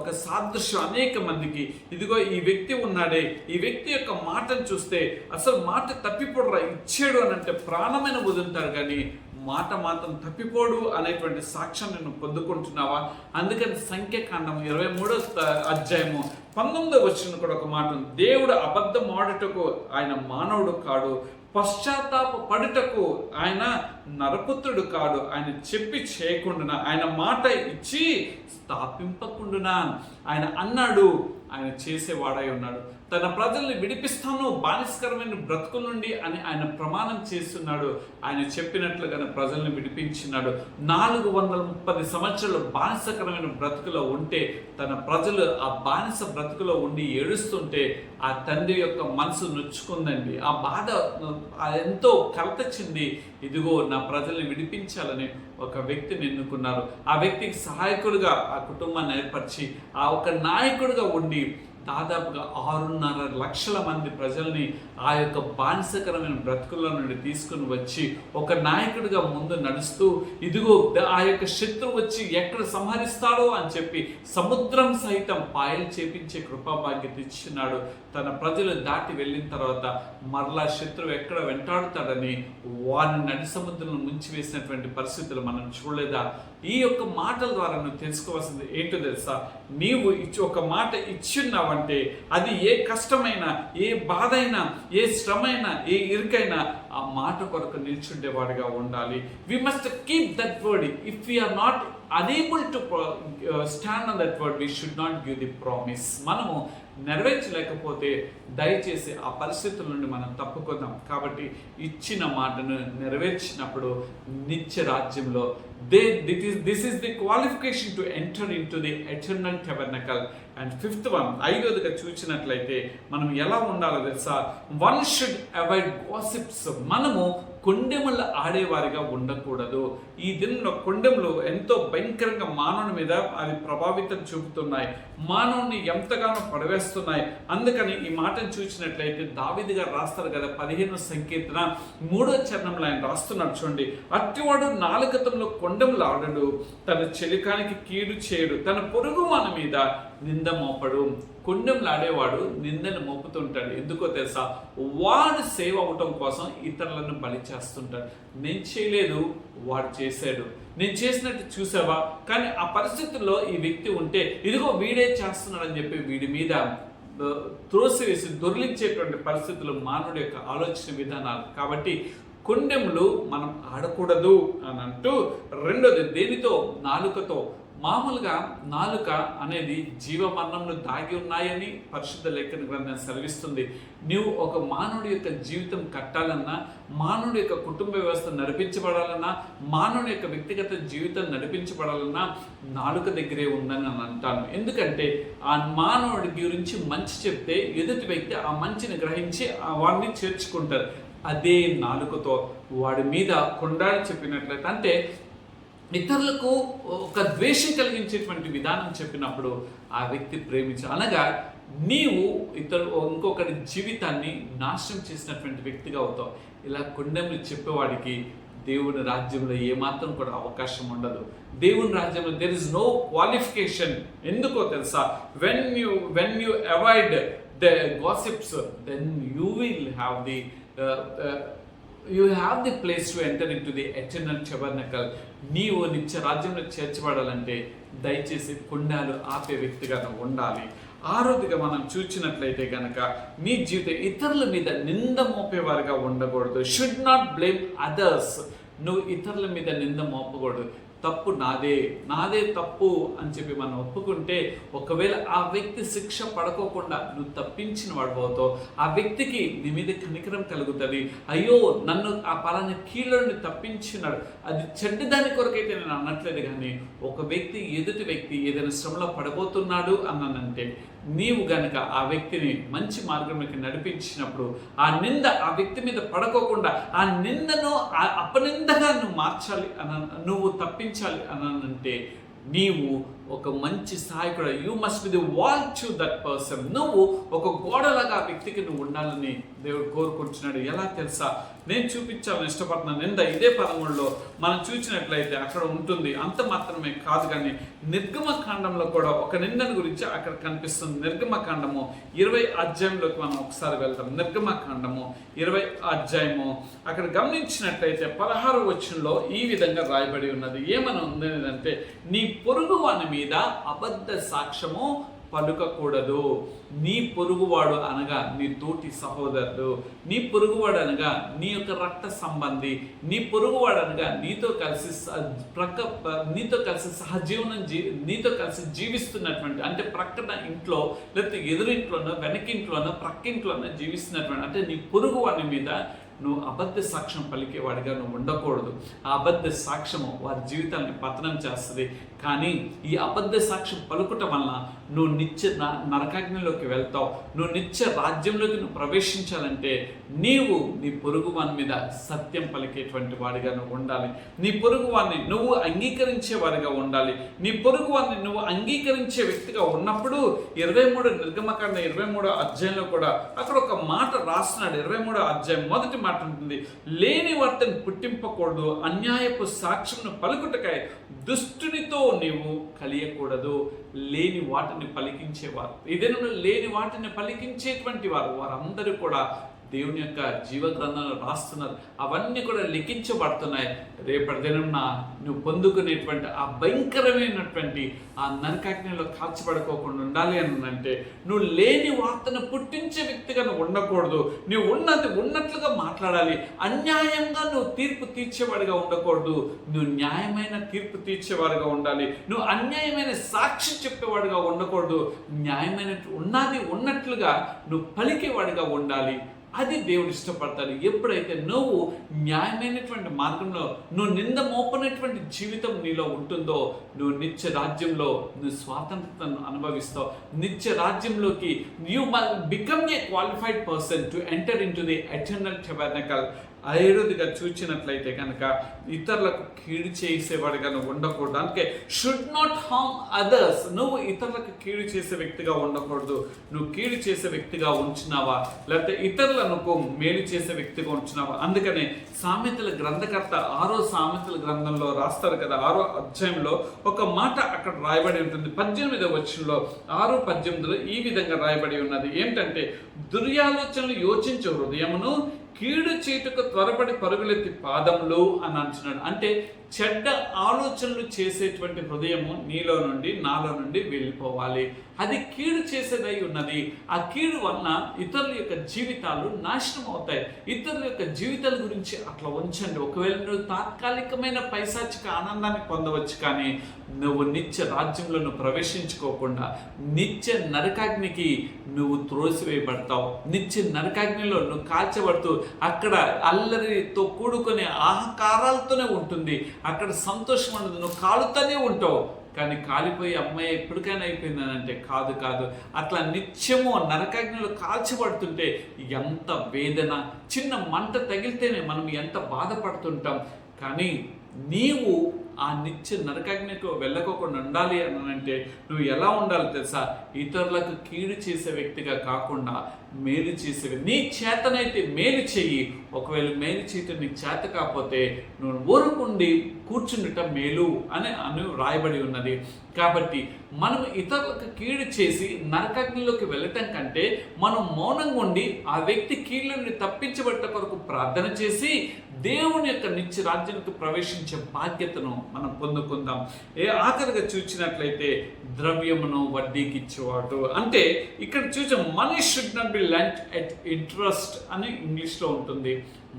ఒక సాదృశ్యం అనేక మందికి. ఇదిగో ఈ వ్యక్తి ఉన్నాడే, ఈ వ్యక్తి యొక్క మాటను చూస్తే అసలు మాట తప్పిపోడురా, ఇచ్చాడు అని అంటే ప్రాణమైన వదులుతారు, కానీ మాట మాత్రం తప్పిపోడు అనేటువంటి సాక్ష్యాన్ని నువ్వు పొందుకుంటున్నావా? అందుకని సంఖ్యాకాండం 23వ అధ్యాయము 19వ వచనం కూడా ఒక మాట ఉంది. దేవుడు అబద్ధం ఆడుటకు ఆయన మానవుడు కాడు, పశ్చాత్తాప పడుటకు ఆయన నరపుత్రుడు కాడు. ఆయన చెప్పి చేయకుండా, ఆయన మాట ఇచ్చి స్థాపింపకుండా ఆయన అన్నాడు, ఆయన చేసేవాడై ఉన్నాడు. తన ప్రజల్ని విడిపిస్తాను బానిసకరమైన బ్రతుకుల నుండి అని ఆయన ప్రమాణం చేస్తున్నాడు. ఆయన చెప్పినట్లుగా ప్రజల్ని విడిపించినాడు. 430 సంవత్సరాలు బానిసకరమైన బ్రతుకులో ఉంటే తన ప్రజలు ఆ బానిస బ్రతుకులో ఉండి ఏడుస్తుంటే ఆ తండ్రి యొక్క మనసు నొచ్చుకుందండి. ఆ బాధ ఎంతో కలత చెంది ఇదిగో నా ప్రజల్ని విడిపించాలని ఒక వ్యక్తిని ఎన్నుకున్నారు. ఆ వ్యక్తికి సహాయకుడిగా ఆ కుటుంబాన్ని ఏర్పరిచి ఆ ఒక నాయకుడిగా ఉండి దాదాపుగా 6.5 లక్షల మంది ప్రజల్ని ఆ యొక్క బానిసకరమైన బ్రతుకుల నుండి తీసుకుని వచ్చి ఒక నాయకుడిగా ముందు నడుస్తూ, ఇదిగో ఆ యొక్క శత్రువు వచ్చి ఎక్కడ సంహరిస్తాడో అని చెప్పి సముద్రం సహితం పాయలు చేపించే కృపాభాగ్యత ఇచ్చినాడు. తన ప్రజలు దాటి వెళ్ళిన తర్వాత మరలా శత్రువు ఎక్కడ వెంటాడుతాడని వారిని నడి సముద్రంలో ముంచివేసినటువంటి పరిస్థితులు మనం చూడలేదా? ఈ యొక్క మాటల ద్వారా నువ్వు తెలుసుకోవాల్సింది ఏంటో తెలుసా? నీవు ఒక మాట ఇచ్చున్నావంటే అది ఏ కష్టమైనా, ఏ బాధ అయినా, ఏ శ్రమ అయినా, ఏ ఇరుకైనా ఆ మాట కొరకు నిల్చుండేవాడిగా ఉండాలి. We must keep that word. If we are not unable to stand on that word, we should not give the promise. మనము నెరవేర్చలేకపోతే దయచేసి ఆ పరిస్థితుల నుండి మనం తప్పుకుందాం. కాబట్టి ఇచ్చిన మాటను నెరవేర్చినప్పుడు నిత్య రాజ్యంలో this is the qualification to enter into the eternal tabernacle. And fifth one, ఐదోదిగా చూసినట్లయితే మనం ఎలా ఉండాలో తెలుసా? One should avoid gossips. మనము కొండెముల ఆడేవారిగా ఉండకూడదు. ఈ దినంలో కొండెములు ఎంతో భయంకరంగా మానవుని మీద అది ప్రభావితం చూపుతున్నాయి, మానవుని ఎంతగానో పడవేస్తున్నాయి. అందుకని ఈ మాటను చూసినట్లయితే దావీదు గారు రాస్తారు కదా, 15వ సంకీర్తన 3వ చరణంలో ఆయన రాస్తున్నాడు చూడండి. అట్టివాడు నాలుకతంలో కొండెములు ఆడడు, తన చెలికానికి కీడు చేయడు, తన పొరుగు మన మీద నింద మోపడు. కొండెములు ఆడేవాడు నిందను మోపుతుంటాడు. ఎందుకో తెలుసా? వాడు సేవ్ అవటం కోసం ఇతరులను బలి చేస్తుంటాడు. నేను చేయలేదు, వాడు చేశాడు, నేను చేసినట్టు చూసావా? కానీ ఆ పరిస్థితుల్లో ఈ వ్యక్తి ఉంటే ఇదిగో వీడే చేస్తున్నాడని చెప్పి వీడి మీద త్రోసివేసి దొర్లించేటువంటి పరిస్థితులు మానవుడి యొక్క ఆలోచన విధానాలు. కాబట్టి కొండెములు మనం ఆడకూడదు అని అంటూ, రెండోది దేనితో? నాలుకతో. మామూలుగా నాలుక అనేది జీవమరణంలో దాగి ఉన్నాయని పరిశుద్ధ లేఖన గ్రంథం సెలవిస్తుంది. నువ్వు ఒక మానవుడి యొక్క జీవితం కట్టాలన్నా, మానవుడి యొక్క కుటుంబ వ్యవస్థ నడిపించబడాలన్నా, మానవుడి యొక్క వ్యక్తిగత జీవితం నడిపించబడాలన్నా నాలుక దగ్గరే ఉందని నేను అంటాను. ఎందుకంటే ఆ మానవుడి గురించి మంచి చెప్తే ఎదుటి వ్యక్తి ఆ మంచిని గ్రహించి వాడిని చేర్చుకుంటారు. అదే నాలుకతో వాడి మీద కొండాలి చెప్పినట్లయితే, అంటే ఇతరులకు ఒక ద్వేషం కలిగించేటువంటి విధానం చెప్పినప్పుడు ఆ వ్యక్తి అనగా నీవు ఇంకొకరి జీవితాన్ని నాశనం చేసినటువంటి వ్యక్తిగా అవుతావు. ఇలా కొండెములు చెప్పేవాడికి దేవుని రాజ్యంలో ఏమాత్రం కూడా అవకాశం ఉండదు. దేవుని రాజ్యంలో there is no qualification. ఎందుకో తెలుసా? when you avoid the gossips, then you will have the place to enter into the eternal tabernacle. నీవు నిత్య రాజ్యంలో చేర్చబడాలంటే దయచేసి కొండాలు ఆపే వ్యక్తిగా ఉండాలి. ఆరోదిగా మనం చూచినట్లయితే కనుక నీ జీవితం ఇతరుల మీద నింద మోపేవారుగా ఉండకూడదు. Should not blame others. నువ్వు ఇతరుల మీద నింద మోపకూడదు. తప్పు నాదే తప్పు అని చెప్పి మనం ఒప్పుకుంటే ఒకవేళ ఆ వ్యక్తి శిక్ష పడుకోకుండా నువ్వు తప్పించిన వాడు పోతావు. ఆ వ్యక్తికి నీ మీద కనికరం కలుగుతుంది. అయ్యో నన్ను ఆ పలానా కీళ్ళని తప్పించినాడు, అది చెడ్డదాని కొరకైతే నేను అనట్లేదు. కానీ ఒక వ్యక్తి ఎదుటి వ్యక్తి ఏదైనా శ్రమలో పడబోతున్నాడు అన్నానంటే నీవు గనక ఆ వ్యక్తిని మంచి మార్గంలోకి నడిపించినప్పుడు ఆ నింద ఆ వ్యక్తి మీద పడుకోకుండా ఆ నిందను అపనిందగా నువ్వు మార్చాలి నువ్వు తప్పించాలి అనంటే నీవు ఒక మంచి సహాయకుడు. You must be the wall to that person. నువ్వు ఒక గోడలాగా ఆ వ్యక్తికి నువ్వు ఉండాలని దేవుడు కోరుకుంటున్నాడు. ఎలా తెలుసా? నేను చూపించాలని ఇష్టపడుతున్నాను. నింద ఇదే 13లో మనం చూసినట్లయితే అక్కడ ఉంటుంది. అంత మాత్రమే కాదు కానీ నిర్గమకాండంలో కూడా ఒక నిందను గురించి అక్కడ కనిపిస్తుంది. నిర్గమకాండము 20 అధ్యాయంలోకి మనం ఒకసారి వెళ్తాం. నిర్గమకాండము 20 అధ్యాయము అక్కడ గమనించినట్లయితే 16వ వచనంలో ఈ విధంగా రాయబడి ఉన్నది. ఏమని ఉంది అంటే, నీ పొరుగు వాని మీద అబద్ధ సాక్ష్యము పలుకకూడదు. నీ పొరుగువాడు అనగా నీ తోటి సహోదరుడు, నీ పొరుగువాడు అనగా నీ యొక్క రక్త సంబంధి, నీ పొరుగువాడు అనగా నీతో కలిసి సహజీవనం నీతో కలిసి జీవిస్తున్నటువంటి, అంటే ప్రక్కన ఇంట్లో లేకపోతే ఎదురింట్లోనో వెనకింట్లోనో ప్రక్కింట్లోనో జీవిస్తున్నటువంటి, అంటే నీ పొరుగువాడి మీద నువ్వు అబద్ధ సాక్ష్యం పలికేవాడిగా నువ్వు ఉండకూడదు. ఆ అబద్ధ సాక్ష్యము వారి జీవితాన్ని పతనం చేస్తుంది. కానీ ఈ అబద్ధ సాక్ష్యం పలుకుట వలన నువ్వు నిత్య నరకాగ్నిలోకి వెళ్తావు. నువ్వు నిత్య రాజ్యంలోకి నువ్వు ప్రవేశించాలంటే నీవు నీ పొరుగు వాని మీద సత్యం పలికేటువంటి వాడిగా నువ్వు ఉండాలి. నీ పొరుగు వాడిని నువ్వు అంగీకరించే వాడిగా ఉండాలి. నీ పొరుగు వాడిని నువ్వు అంగీకరించే వ్యక్తిగా ఉన్నప్పుడు 23 నిర్గమకాండ 23 అధ్యాయంలో కూడా అక్కడ ఒక మాట రాస్తున్నాడు. 23 అధ్యాయం మొదటి మాట ఉంటుంది, లేని వార్తను పుట్టింపకూడదు, అన్యాయపు సాక్ష్యమును పలుకుటకై దుష్టునితో నీవు కలియకూడదు. లేని వాటిని పలికించేవారు, ఏదైనా లేని వాటిని పలికించేటువంటి వారందరూ కూడా దేవుని యొక్క జీవ గ్రంథంలో రాస్తున్నారు. అవన్నీ కూడా లిఖించబడుతున్నాయి. రేపటి దినం నువ్వు పొందుకునేటువంటి ఆ భయంకరమైనటువంటి ఆ నరకాగ్నిలో కాల్చబడుకోకుండా ఉండాలి అని అంటే నువ్వు లేని వార్తను పుట్టించే వ్యక్తిగా నువ్వు ఉండకూడదు. నువ్వు ఉన్నది ఉన్నట్లుగా మాట్లాడాలి. అన్యాయంగా నువ్వు తీర్పు తీర్చేవాడిగా ఉండకూడదు. నువ్వు న్యాయమైన తీర్పు తీర్చేవాడిగా ఉండాలి. నువ్వు అన్యాయమైన సాక్షి చెప్పేవాడిగా ఉండకూడదు. న్యాయమైన ఉన్నది ఉన్నట్లుగా నువ్వు పలికేవాడిగా ఉండాలి. అది దేవుడు ఇష్టపడతాడు. ఎప్పుడైతే నువ్వు న్యాయమైనటువంటి మార్గంలో నువ్వు నింద మోపనటువంటి జీవితం నీలో ఉంటుందో నువ్వు నిత్య రాజ్యంలో నువ్వు స్వాతంత్రతను అనుభవిస్తావు. నిత్య రాజ్యంలోకి you become a qualified person to enter in to the eternal tabernacle. ఐదవదిగా చూచినట్లయితే కనుక ఇతరులకు కీడు చేసేవాడిగా నువ్వు ఉండకూడదు. అందుకే షుడ్ నాట్ హార్మ్ అదర్స్. నువ్వు ఇతరులకు కీడు చేసే వ్యక్తిగా ఉండకూడదు. నువ్వు కీడు చేసే వ్యక్తిగా ఉంచున్నావా, లేకపోతే ఇతరులకు మేలు చేసే వ్యక్తిగా ఉంచున్నావా? అందుకనే సామెతల గ్రంథకర్త 6వ సామెతల గ్రంథంలో రాస్తారు కదా, 6వ అధ్యాయంలో ఒక మాట అక్కడ రాయబడి ఉంటుంది. 18వ వచనంలో 6:18 ఈ విధంగా రాయబడి ఉన్నది. ఏంటంటే, దుర్యాలోచనలు యోచించే హృదయమును కీడు చేటుకు త్వరపడి పరుగులెత్తి పాదములు అని అంటున్నాడు. అంటే చెడ్డ ఆలోచనలు చేసేటువంటి హృదయము నీలో నుండి నాలో నుండి వెళ్ళిపోవాలి. అది కీడు చేసేదై ఉన్నది. ఆ కీడు వలన ఇతరుల యొక్క జీవితాలు నాశనం అవుతాయి. ఇతరుల యొక్క జీవితాల గురించి అట్లా ఉంచండి. ఒకవేళ నువ్వు తాత్కాలికమైన పైశాచిక ఆనందాన్ని పొందవచ్చు, కానీ నువ్వు నిత్య రాజ్యంలో నువ్వు ప్రవేశించుకోకుండా నిత్య నరకాగ్నికి నువ్వు త్రోసివేయబడతావు. నిత్య నరకాగ్నిలో నువ్వు కాల్చబడుతూ అక్కడ అల్లరితో కూడుకునే అహంకారాలతోనే ఉంటుంది. అక్కడ సంతోషం ఉండదు. నువ్వు కాలుతూనే ఉంటావు, కానీ కాలిపోయి అమ్మాయి ఎప్పటికైనా అయిపోయిందని అంటే కాదు. అట్లా నిత్యము నరకాగ్నిలో కాల్చబడుతుంటే ఎంత వేదన, చిన్న మంట తగిలితేనే మనం ఎంత బాధపడుతుంటాం. కానీ నీవు ఆ నిత్య నరకాగ్నికి వెళ్ళకోకుండా ఉండాలి అని అంటే నువ్వు ఎలా ఉండాలి తెలుసా? ఇతరులకు కీడు చేసే వ్యక్తిగా కాకుండా మేలు చేసేవి. నీ చేతనైతే మేలు చెయ్యి. ఒకవేళ మేలు చేయటం నీకు చేత కాకపోతే నువ్వు ఊరుకుండి కూర్చుండట మేలు అని రాయబడి ఉన్నది. కాబట్టి మనం ఇతరులకు కీడు చేసి నరకాగ్నిలోకి వెళ్ళటం కంటే మనం మౌనంగా ఉండి ఆ వ్యక్తి కీళ్ళని తప్పించబడ్డ కొరకు ప్రార్థన చేసి దేవుని యొక్క నిత్య రాజ్యానికి ప్రవేశించే బాధ్యతను మనం పొందుకుందాం. ఆఖరిగా చూసినట్లయితే ద్రవ్యమును వడ్డీకి ఇచ్చేవాడు. అంటే ఇక్కడ చూసే money should not be lent at interest అని ఇంగ్లీష్లో ఉంటుంది.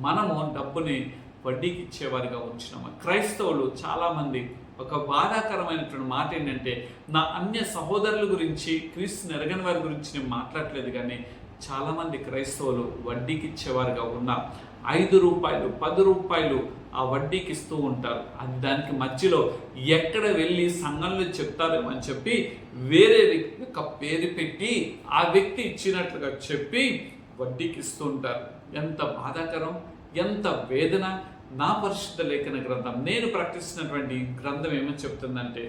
మనము డబ్బుని వడ్డీకి ఇచ్చేవారిగా ఉంచినాము. క్రైస్తవులు చాలామంది ఒక బాధాకరమైనటువంటి మాట ఏంటంటే, నా అన్య సహోదరుల గురించి, క్రీస్తుని ఎరగని వారి గురించి నేను మాట్లాడలేదు, కానీ చాలామంది క్రైస్తవులు వడ్డీకి ఇచ్చేవారుగా ఉన్నారు. 5 రూపాయలు 10 రూపాయలు ఆ వడ్డీకి ఇస్తూ ఉంటారు. అది దానికి మధ్యలో ఎక్కడ వెళ్ళి సంఘంలో చెప్తారేమో అని చెప్పి వేరే వ్యక్తికి ఒక పేరు పెట్టి ఆ వ్యక్తి ఇచ్చినట్లుగా చెప్పి వడ్డీకి ఇస్తూ ఉంటారు. ఎంత బాధాకరం, ఎంత వేదన. నా పరిశుద్ధ లేఖన గ్రంథం, నేను ప్రకటిస్తున్నటువంటి గ్రంథం ఏమని చెప్తుందంటే,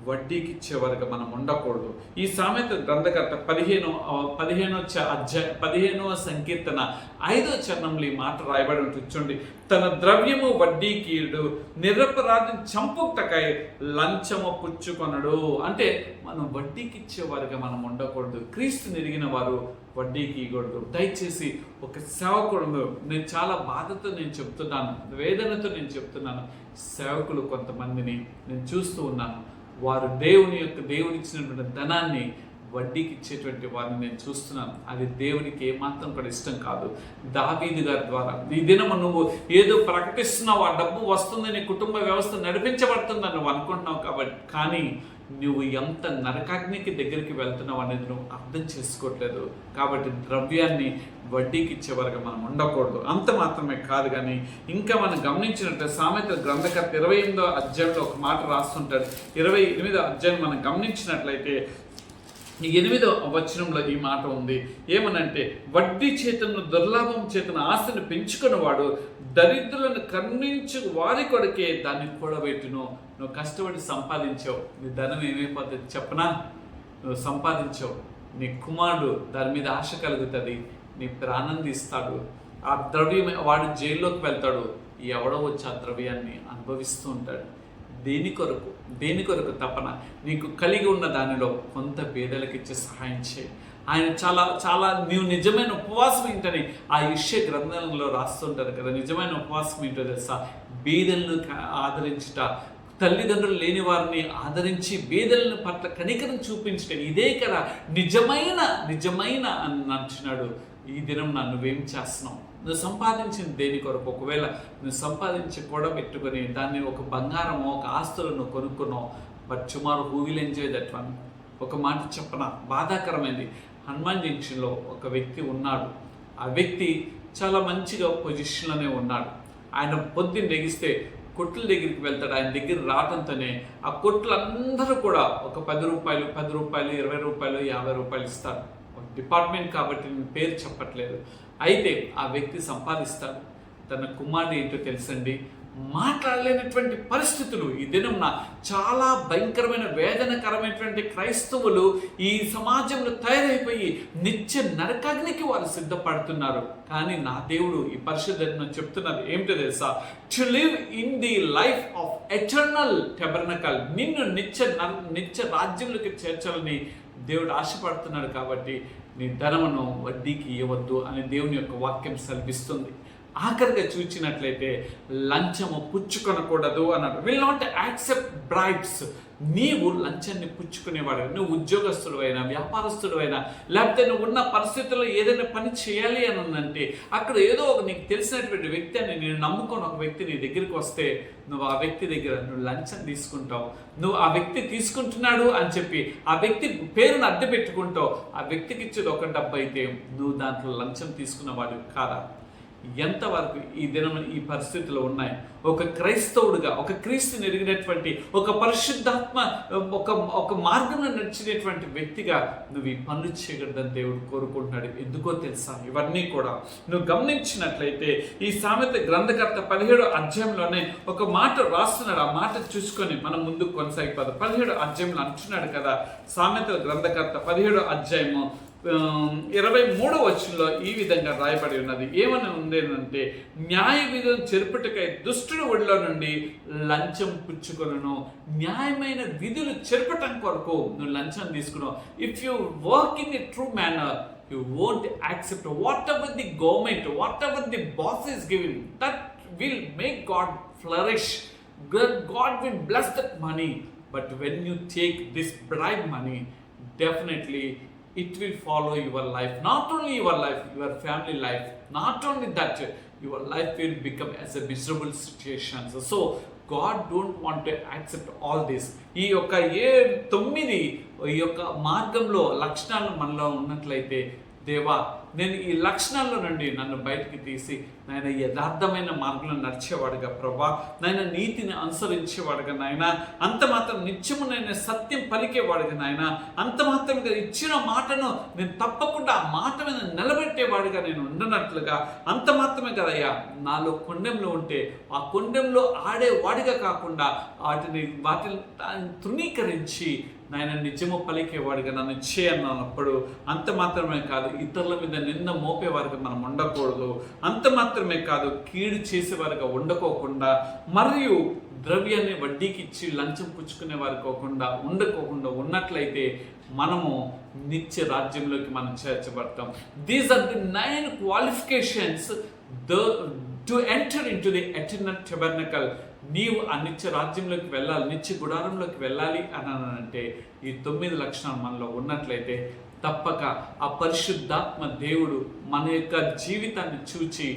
వడ్డీకి ఇచ్చేవారుగా మనం ఉండకూడదు. ఈ సామెత గ్రంథకర్త 15వ సంకీర్తన 5వ చరణంలో ఈ మాట రాయబడి ఉంటుంది. చూడండి, తన ద్రవ్యము వడ్డీకీయుడు, నిరపరాధిని చంపుటకై లంచము పుచ్చుకొనడు. అంటే మనం వడ్డీకి ఇచ్చేవారుగా మనం ఉండకూడదు. క్రీస్తుని ఎరిగిన వారు వడ్డీకి ఇవ్వకూడదు. దయచేసి ఒక సేవకుడు, నేను చాలా బాధతో నేను చెప్తున్నాను, వేదనతో నేను చెప్తున్నాను, సేవకులు కొంతమందిని నేను చూస్తూ ఉన్నాను. వారు దేవునిచ్చినటువంటి ధనాన్ని వడ్డీకి ఇచ్చేటువంటి వారిని నేను చూస్తున్నాను. అది దేవునికి ఏమాత్రం కూడా ఇష్టం కాదు. దావీదు గారి ద్వారా ఈ దినము నువ్వు ఏదో ప్రకటిస్తున్నావు, ఆ డబ్బు వస్తుంది, నీ కుటుంబ వ్యవస్థ నడిపించబడుతుందని నువ్వు అనుకుంటున్నావు కాబట్టి, కానీ నువ్వు ఎంత నరకాగ్నికి దగ్గరికి వెళ్తున్నావు అనేది నువ్వు అర్థం చేసుకోవట్లేదు. కాబట్టి ద్రవ్యాన్ని వడ్డీకి ఇచ్చేవారుగా మనం ఉండకూడదు. అంత మాత్రమే కాదు, కానీ ఇంకా మనం గమనించినట్టు సామెతల గ్రంథకర్త 28వ అధ్యాయంలో ఒక మాట రాస్తుంటాడు. 28వ అధ్యాయం మనం గమనించినట్లయితే 8వ వచనంలో ఈ మాట ఉంది. ఏమనంటే, వడ్డీ చేతను దుర్లాభం చేతను ఆశను పెంచుకున్నవాడు దరిద్రులను కరుణించు వారి కొరకే దాన్ని కూడబెట్టును. నువ్వు కష్టపడి సంపాదించావు, నీ ధనం ఏమైపోతుంది చెప్పనా? నువ్వు సంపాదించావు, నీ కుమారుడు దాని మీద ఆశ కలుగుతుంది, నీ ప్రాణం తీస్తాడు, ఆ ద్రవ్యం వాడు జైల్లోకి వెళ్తాడు, ఎవడో వచ్చి ఆ ద్రవ్యాన్ని అనుభవిస్తూ ఉంటాడు. దేని కొరకు తపన? నీకు కలిగి ఉన్న దానిలో కొంత పేదలకు ఇచ్చి సహాయం చేయి. ఆయన చాలా నీవు నిజమైన ఉపవాసం ఏంటని ఆ ఇష్య గ్రంథంలో రాస్తుంటారు కదా. నిజమైన ఉపవాసం ఏంటో తెలుసా? బీదలను ఆదరించుట, తల్లిదండ్రులు లేని వారిని ఆదరించి బీదలను పట్ల కనికరం చూపించడం, ఇదే కదా నిజమైన అని అంటున్నాడు. ఈ దినం నువ్వేం చేస్తున్నావు? నువ్వు సంపాదించిన దేని కొరకు? ఒకవేళ నువ్వు సంపాదించి కూడా పెట్టుకొని దాన్ని ఒక బంగారమో ఒక ఆస్తులను నువ్వు కొనుక్కున్నావు, but tomorrow who will enjoy that one? ఒక మాట చెప్పనా, బాధాకరమైంది. హనుమాన్ జంక్షన్లో ఒక వ్యక్తి ఉన్నాడు. ఆ వ్యక్తి చాలా మంచిగా పొజిషన్లోనే ఉన్నాడు. ఆయన పొద్దున్న లెగిస్తే కొట్ల దగ్గరికి వెళ్తాడు. ఆయన దగ్గర రావడంతోనే ఆ కొట్లందరూ కూడా ఒక 10 రూపాయలు 20 రూపాయలు 50 రూపాయలు ఇస్తారు. డిపార్ట్మెంట్ కాబట్టి నేను పేరు చెప్పట్లేదు. అయితే ఆ వ్యక్తి సంపాదిస్తాడు. తన కుమారుడు ఏంటో తెలుసండి, మాట్లాడలేనటువంటి పరిస్థితులు. ఈ దినం చాలా భయంకరమైన వేదనకరమైనటువంటి క్రైస్తవులు ఈ సమాజంలో తయారైపోయి నిత్య నరకాగ్నికి వారు సిద్ధపడుతున్నారు. కానీ నా దేవుడు ఈ పరిశుద్ధతను చెప్తున్నది ఏమిటో తెలుసా? To live in the life of eternal tabernacle. నిన్ను నిత్య రాజ్యంలోకి చేర్చాలని దేవుడు ఆశపడుతున్నాడు. కాబట్టి నీ ధనమును వడ్డీకి ఇవ్వద్దు అని దేవుని యొక్క వాక్యం సెలవిస్తుంది. ఆఖరిగా చూచినట్లయితే లంచము పుచ్చుకొనకూడదు అన్నాడు. Will not accept bribes. నీవు లంచాన్ని పుచ్చుకునేవాడు. నువ్వు ఉద్యోగస్తుడు అయినా, వ్యాపారస్తుడు అయినా, లేకపోతే నువ్వు ఉన్న పరిస్థితుల్లో ఏదైనా పని చేయాలి అని ఉందంటే అక్కడ ఏదో ఒక నీకు తెలిసినటువంటి వ్యక్తి అని నేను నమ్ముకొని ఒక వ్యక్తి నీ దగ్గరికి వస్తే నువ్వు ఆ వ్యక్తి దగ్గర నువ్వు లంచం తీసుకుంటావు. నువ్వు ఆ వ్యక్తి తీసుకుంటున్నాడు అని చెప్పి ఆ వ్యక్తి పేరును అడ్డు పెట్టుకుంటావు. ఆ వ్యక్తికి ఇచ్చేది ఒక డబ్బు అయితే నువ్వు దాంట్లో లంచం తీసుకున్నవాడు కాదా? ఎంతవరకు ఈ దినం ఈ పరిస్థితులు ఉన్నాయి? ఒక క్రైస్తవుడుగా, ఒక క్రీస్తుని ఎరిగినటువంటి, ఒక పరిశుద్ధాత్మ ఒక మార్గంలో నడిచినటువంటి వ్యక్తిగా నువ్వు ఈ పనులు చేయకూడదని దేవుడు కోరుకుంటున్నాడు. ఎందుకో తెలుసా? ఇవన్నీ కూడా నువ్వు గమనించినట్లయితే ఈ సామెత గ్రంథకర్త 17వ అధ్యాయంలోనే ఒక మాట రాస్తున్నాడు. ఆ మాట చూసుకొని మనం ముందుకు కొనసాగిపోదాం. 17వ అధ్యాయంలో అంటున్నాడు కదా, సామెత గ్రంథకర్త 17వ అధ్యాయము 23వ వచనంలో ఈ విధంగా రాయబడి ఉన్నది. ఏమని ఉంది అంటే, న్యాయ విధులను చెరుపుటకై దుష్టుడి ఒడిలో నుండి లంచం పుచ్చుకొనును. న్యాయమైన విధులు చెరపటం కొరకు నువ్వు లంచం తీసుకున్నావు. If you work in a true manner, you won't accept whatever the government, whatever the boss is giving. That will make God flourish. God will bless that money. But when you take this bribe money, definitely it will follow your life. Not only your life, your family life. Not only that, your life will become as a miserable situation. So God don't want to accept all this. ఈ యొక్క 9 ఈ యొక్క మార్గంలో లక్షణాలు మనలో ఉన్నట్లయితే, దేవా నేను ఈ లక్షణాల్లో నుండి నన్ను బయటికి తీసి నాయన యథార్థమైన మార్గంలో నడిచేవాడుగా, ప్రభా నాయన నీతిని అనుసరించేవాడుగా, నాయన అంత మాత్రం నిత్యము నేను సత్యం పలికేవాడుగా, నాయన అంత మాత్రంగా ఇచ్చిన మాటను నేను తప్పకుండా ఆ మాట మీద నిలబెట్టేవాడుగా నేను ఉండనట్లుగా, అంత మాత్రమే కదయ్యా నాలో కొండెంలో ఉంటే ఆ కొండెంలో ఆడేవాడిగా కాకుండా వాటిని తృణీకరించి నాయన నిజము పలికేవాడిగా నన్ను చేయన్నప్పుడు, అంత మాత్రమే కాదు ఇతరుల మీద నింద మోపేవారిగా మనం ఉండకూడదు. అంత మాత్రమే కాదు కీడు చేసేవారిగా ఉండకోకుండా, మరియు ద్రవ్యాన్ని వడ్డీకి ఇచ్చి లంచం పుచ్చుకునే వారు ఉండకోకుండా ఉన్నట్లయితే మనము నిత్య రాజ్యంలోకి మనం చేర్చబడతాం. These are the 9 qualifications to enter in to the eternal tabernacle. నీవు ఆ నిత్య రాజ్యంలోకి వెళ్ళాలి, నిత్య గుడారంలోకి వెళ్ళాలి అని అంటే ఈ 9 లక్షణాలు మనలో ఉన్నట్లయితే తప్పక ఆ పరిశుద్ధాత్మ దేవుడు మన యొక్క జీవితాన్ని చూచి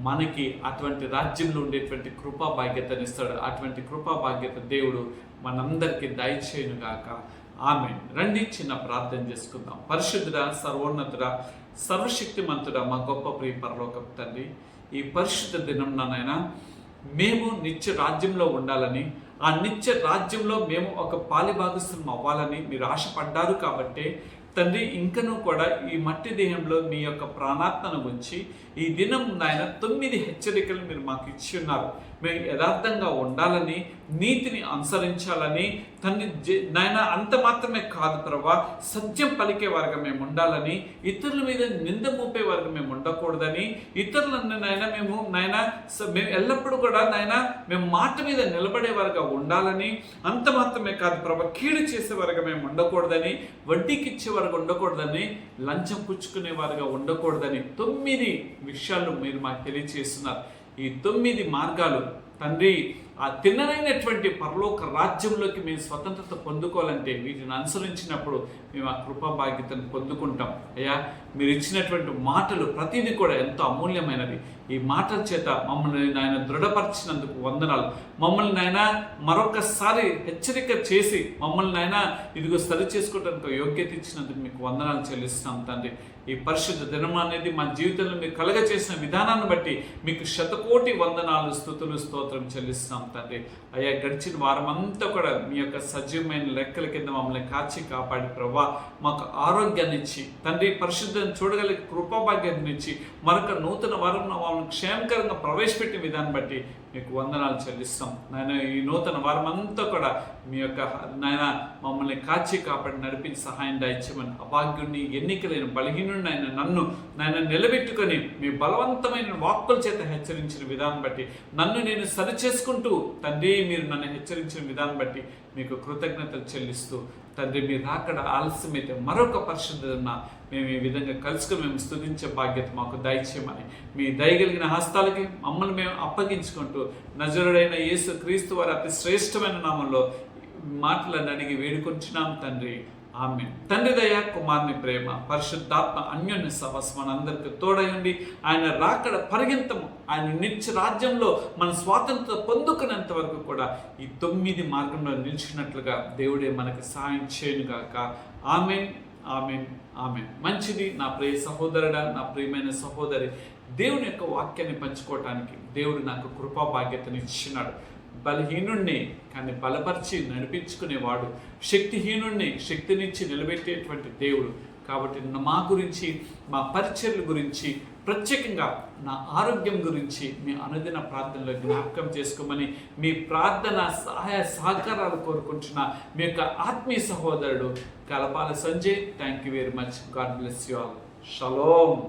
మనకి అటువంటి రాజ్యంలో ఉండేటువంటి కృపా భాగ్యతనిస్తాడు. అటువంటి కృపా భాగ్యత దేవుడు మనందరికీ దయచేయునుగాక. ఆమేన్. రండి చిన్న ప్రార్థన చేసుకుందాం. పరిశుద్ధుడా, సర్వోన్నతుడా, సర్వశక్తిమంతుడా, మా గొప్ప ప్రియ పరలోకపు తండ్రి, ఈ పరిశుద్ధ దినం నాయనా మేము నిత్య రాజ్యంలో ఉండాలని, ఆ నిత్య రాజ్యంలో మేము ఒక పాలిభాగస్థులం అవ్వాలని మీరు ఆశపడ్డారు కాబట్టి తండ్రి, ఇంకనూ కూడా ఈ మట్టి దేహంలో మీ యొక్క ప్రాణాత్మను ఉంచి ఈ దినం నాయన 9 హెచ్చరికలు మీరు మాకు ఇచ్చి ఉన్నారు. మేము యథార్థంగా ఉండాలని, నీతిని అనుసరించాలని తండ్రి నాయన, అంత మాత్రమే కాదు ప్రభా, సత్యం పలికే వారుగా మేము ఉండాలని, ఇతరుల మీద నింద మోపే వారుగా మేము ఉండకూడదని, ఇతరులను నాయన మేము ఎల్లప్పుడూ కూడా నాయన మేము మాట మీద నిలబడే వారుగా ఉండాలని, అంత మాత్రమే కాదు ప్రభా, కీడు చేసే వారుగా మేము ఉండకూడదని, వడ్డీకి ఇచ్చే వారుగా ఉండకూడదని, లంచం పుచ్చుకునే వారుగా ఉండకూడదని 9 విషయాలు మీరు మాకు తెలియజేస్తున్నారు. ఈ 9 మార్గాలు తండ్రి ఆ తిన్ననైనటువంటి పరలోక రాజ్యంలోకి మేము స్వతంత్రత పొందుకోవాలంటే వీటిని అనుసరించినప్పుడు మేము ఆ కృపా భాగ్యతను పొందుకుంటాం. అయ్యా, మీరు ఇచ్చినటువంటి మాటలు ప్రతిదీ కూడా ఎంతో అమూల్యమైనది. ఈ మాటల చేత మమ్మల్ని నాయన దృఢపరిచినందుకు వందనాలు. మమ్మల్ని నాయన మరొకసారి హెచ్చరిక చేసి మమ్మల్ని నాయన ఇదిగో సరి చేసుకోవడానికి యోగ్యత ఇచ్చినందుకు మీకు వందనాలు చెల్లిస్తున్నాం తండ్రి. ఈ పరిశుద్ధ దినం అనేది మా జీవితంలో మీరు కలగ చేసిన విధానాన్ని బట్టి మీకు 100,000,000 వందనాలు, స్తుతులు, స్తోత్రం చెల్లిస్తున్నాం తండ్రి. అయ్యా, గడిచిన వారం అంతా కూడా మీ యొక్క సజీవమైన లెక్కల కింద మమ్మల్ని కాచి కాపాడి ప్రభా మాకు ఆరోగ్యాన్ని ఇచ్చి తండ్రి, పరిశుద్ధాన్ని చూడగలిగే కృపాభాగ్యాన్ని ఇచ్చి మరొక నూతన వారంలో మమ్మల్ని క్షేమకరంగా ప్రవేశపెట్టిన విధాన్ని బట్టి మీకు వందనాలు చెల్లిస్తాం నాయన. ఈ నూతన వారం అంతా కూడా మీ యొక్క నాయన మమ్మల్ని కాచి కాపాడి నడిపించి సహాయం దయచేయమని, అభాగ్యుడిని, ఎన్నికలేని బలహీనుడిని ఆయన నన్ను నాయన నిలబెట్టుకొని మీ బలవంతమైన వాక్కుల చేత హెచ్చరించిన విధానం బట్టి నన్ను నేను సరిచేసుకుంటూ తండ్రి మీరు నన్ను హెచ్చరించిన విధానం బట్టి మీకు కృతజ్ఞతలు చెల్లిస్తూ తండ్రి, మీరు అక్కడ ఆలస్యమైతే మరొక పరిశుద్ధన మేము ఈ విధంగా కలుసుకొని మేము స్తుతించే బాధ్యత మాకు దయచేయమని మీ దయగలిగిన హస్తాలకి మమ్మల్ని మేము అప్పగించుకుంటూ నజరుడైన యేసు క్రీస్తు వారి అతి శ్రేష్టమైన నామంలో మాటలను అడిగి వేడుకొంచున్నాం తండ్రి. ఆమేన్. తండ్రి దయ, కుమారుని ప్రేమ, పరిశుద్ధాత్మ అన్యోన్య సహవాసం మనందరికీ తోడయండి. ఆయన రాకడ పర్యంతము ఆయన నిత్య రాజ్యంలో మన స్వాతంత్రం పొందుకునేంత వరకు కూడా ఈ 9 మార్గంలో నిలిచినట్లుగా దేవుడే మనకి సహాయం చేయనుగాక. ఆమేన్, ఆమేన్, ఆమేన్. మంచిది నా ప్రియ సహోదరుడా, నా ప్రియమైన సహోదరి, దేవుని యొక్క వాక్యాన్ని పంచుకోవటానికి దేవుడు నాకు కృపా భాగ్యతను ఇచ్చినాడు. బలహీనుణ్ణి కానీ బలపరిచి నడిపించుకునేవాడు, శక్తిహీనుణ్ణి శక్తినిచ్చి నిలబెట్టేటువంటి దేవుడు. కాబట్టి మా గురించి, మా పరిచర్ల గురించి, ప్రత్యేకంగా నా ఆరోగ్యం గురించి మీ అనుదిన ప్రార్థనలో జ్ఞాపకం చేసుకోమని మీ ప్రార్థన సహాయ సహకారాలు కోరుకుంటున్న మీ యొక్క ఆత్మీయ సహోదరుడు Kalapala Sanjay. Thank you very much. God bless you all. Shalom.